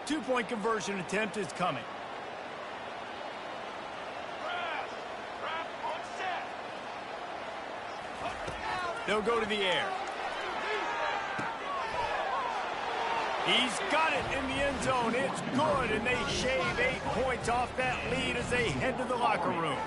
2-point conversion attempt is coming. They'll go to the air. He's got it in the end zone. It's good, and they shave 8 points off that lead as they head to the locker room.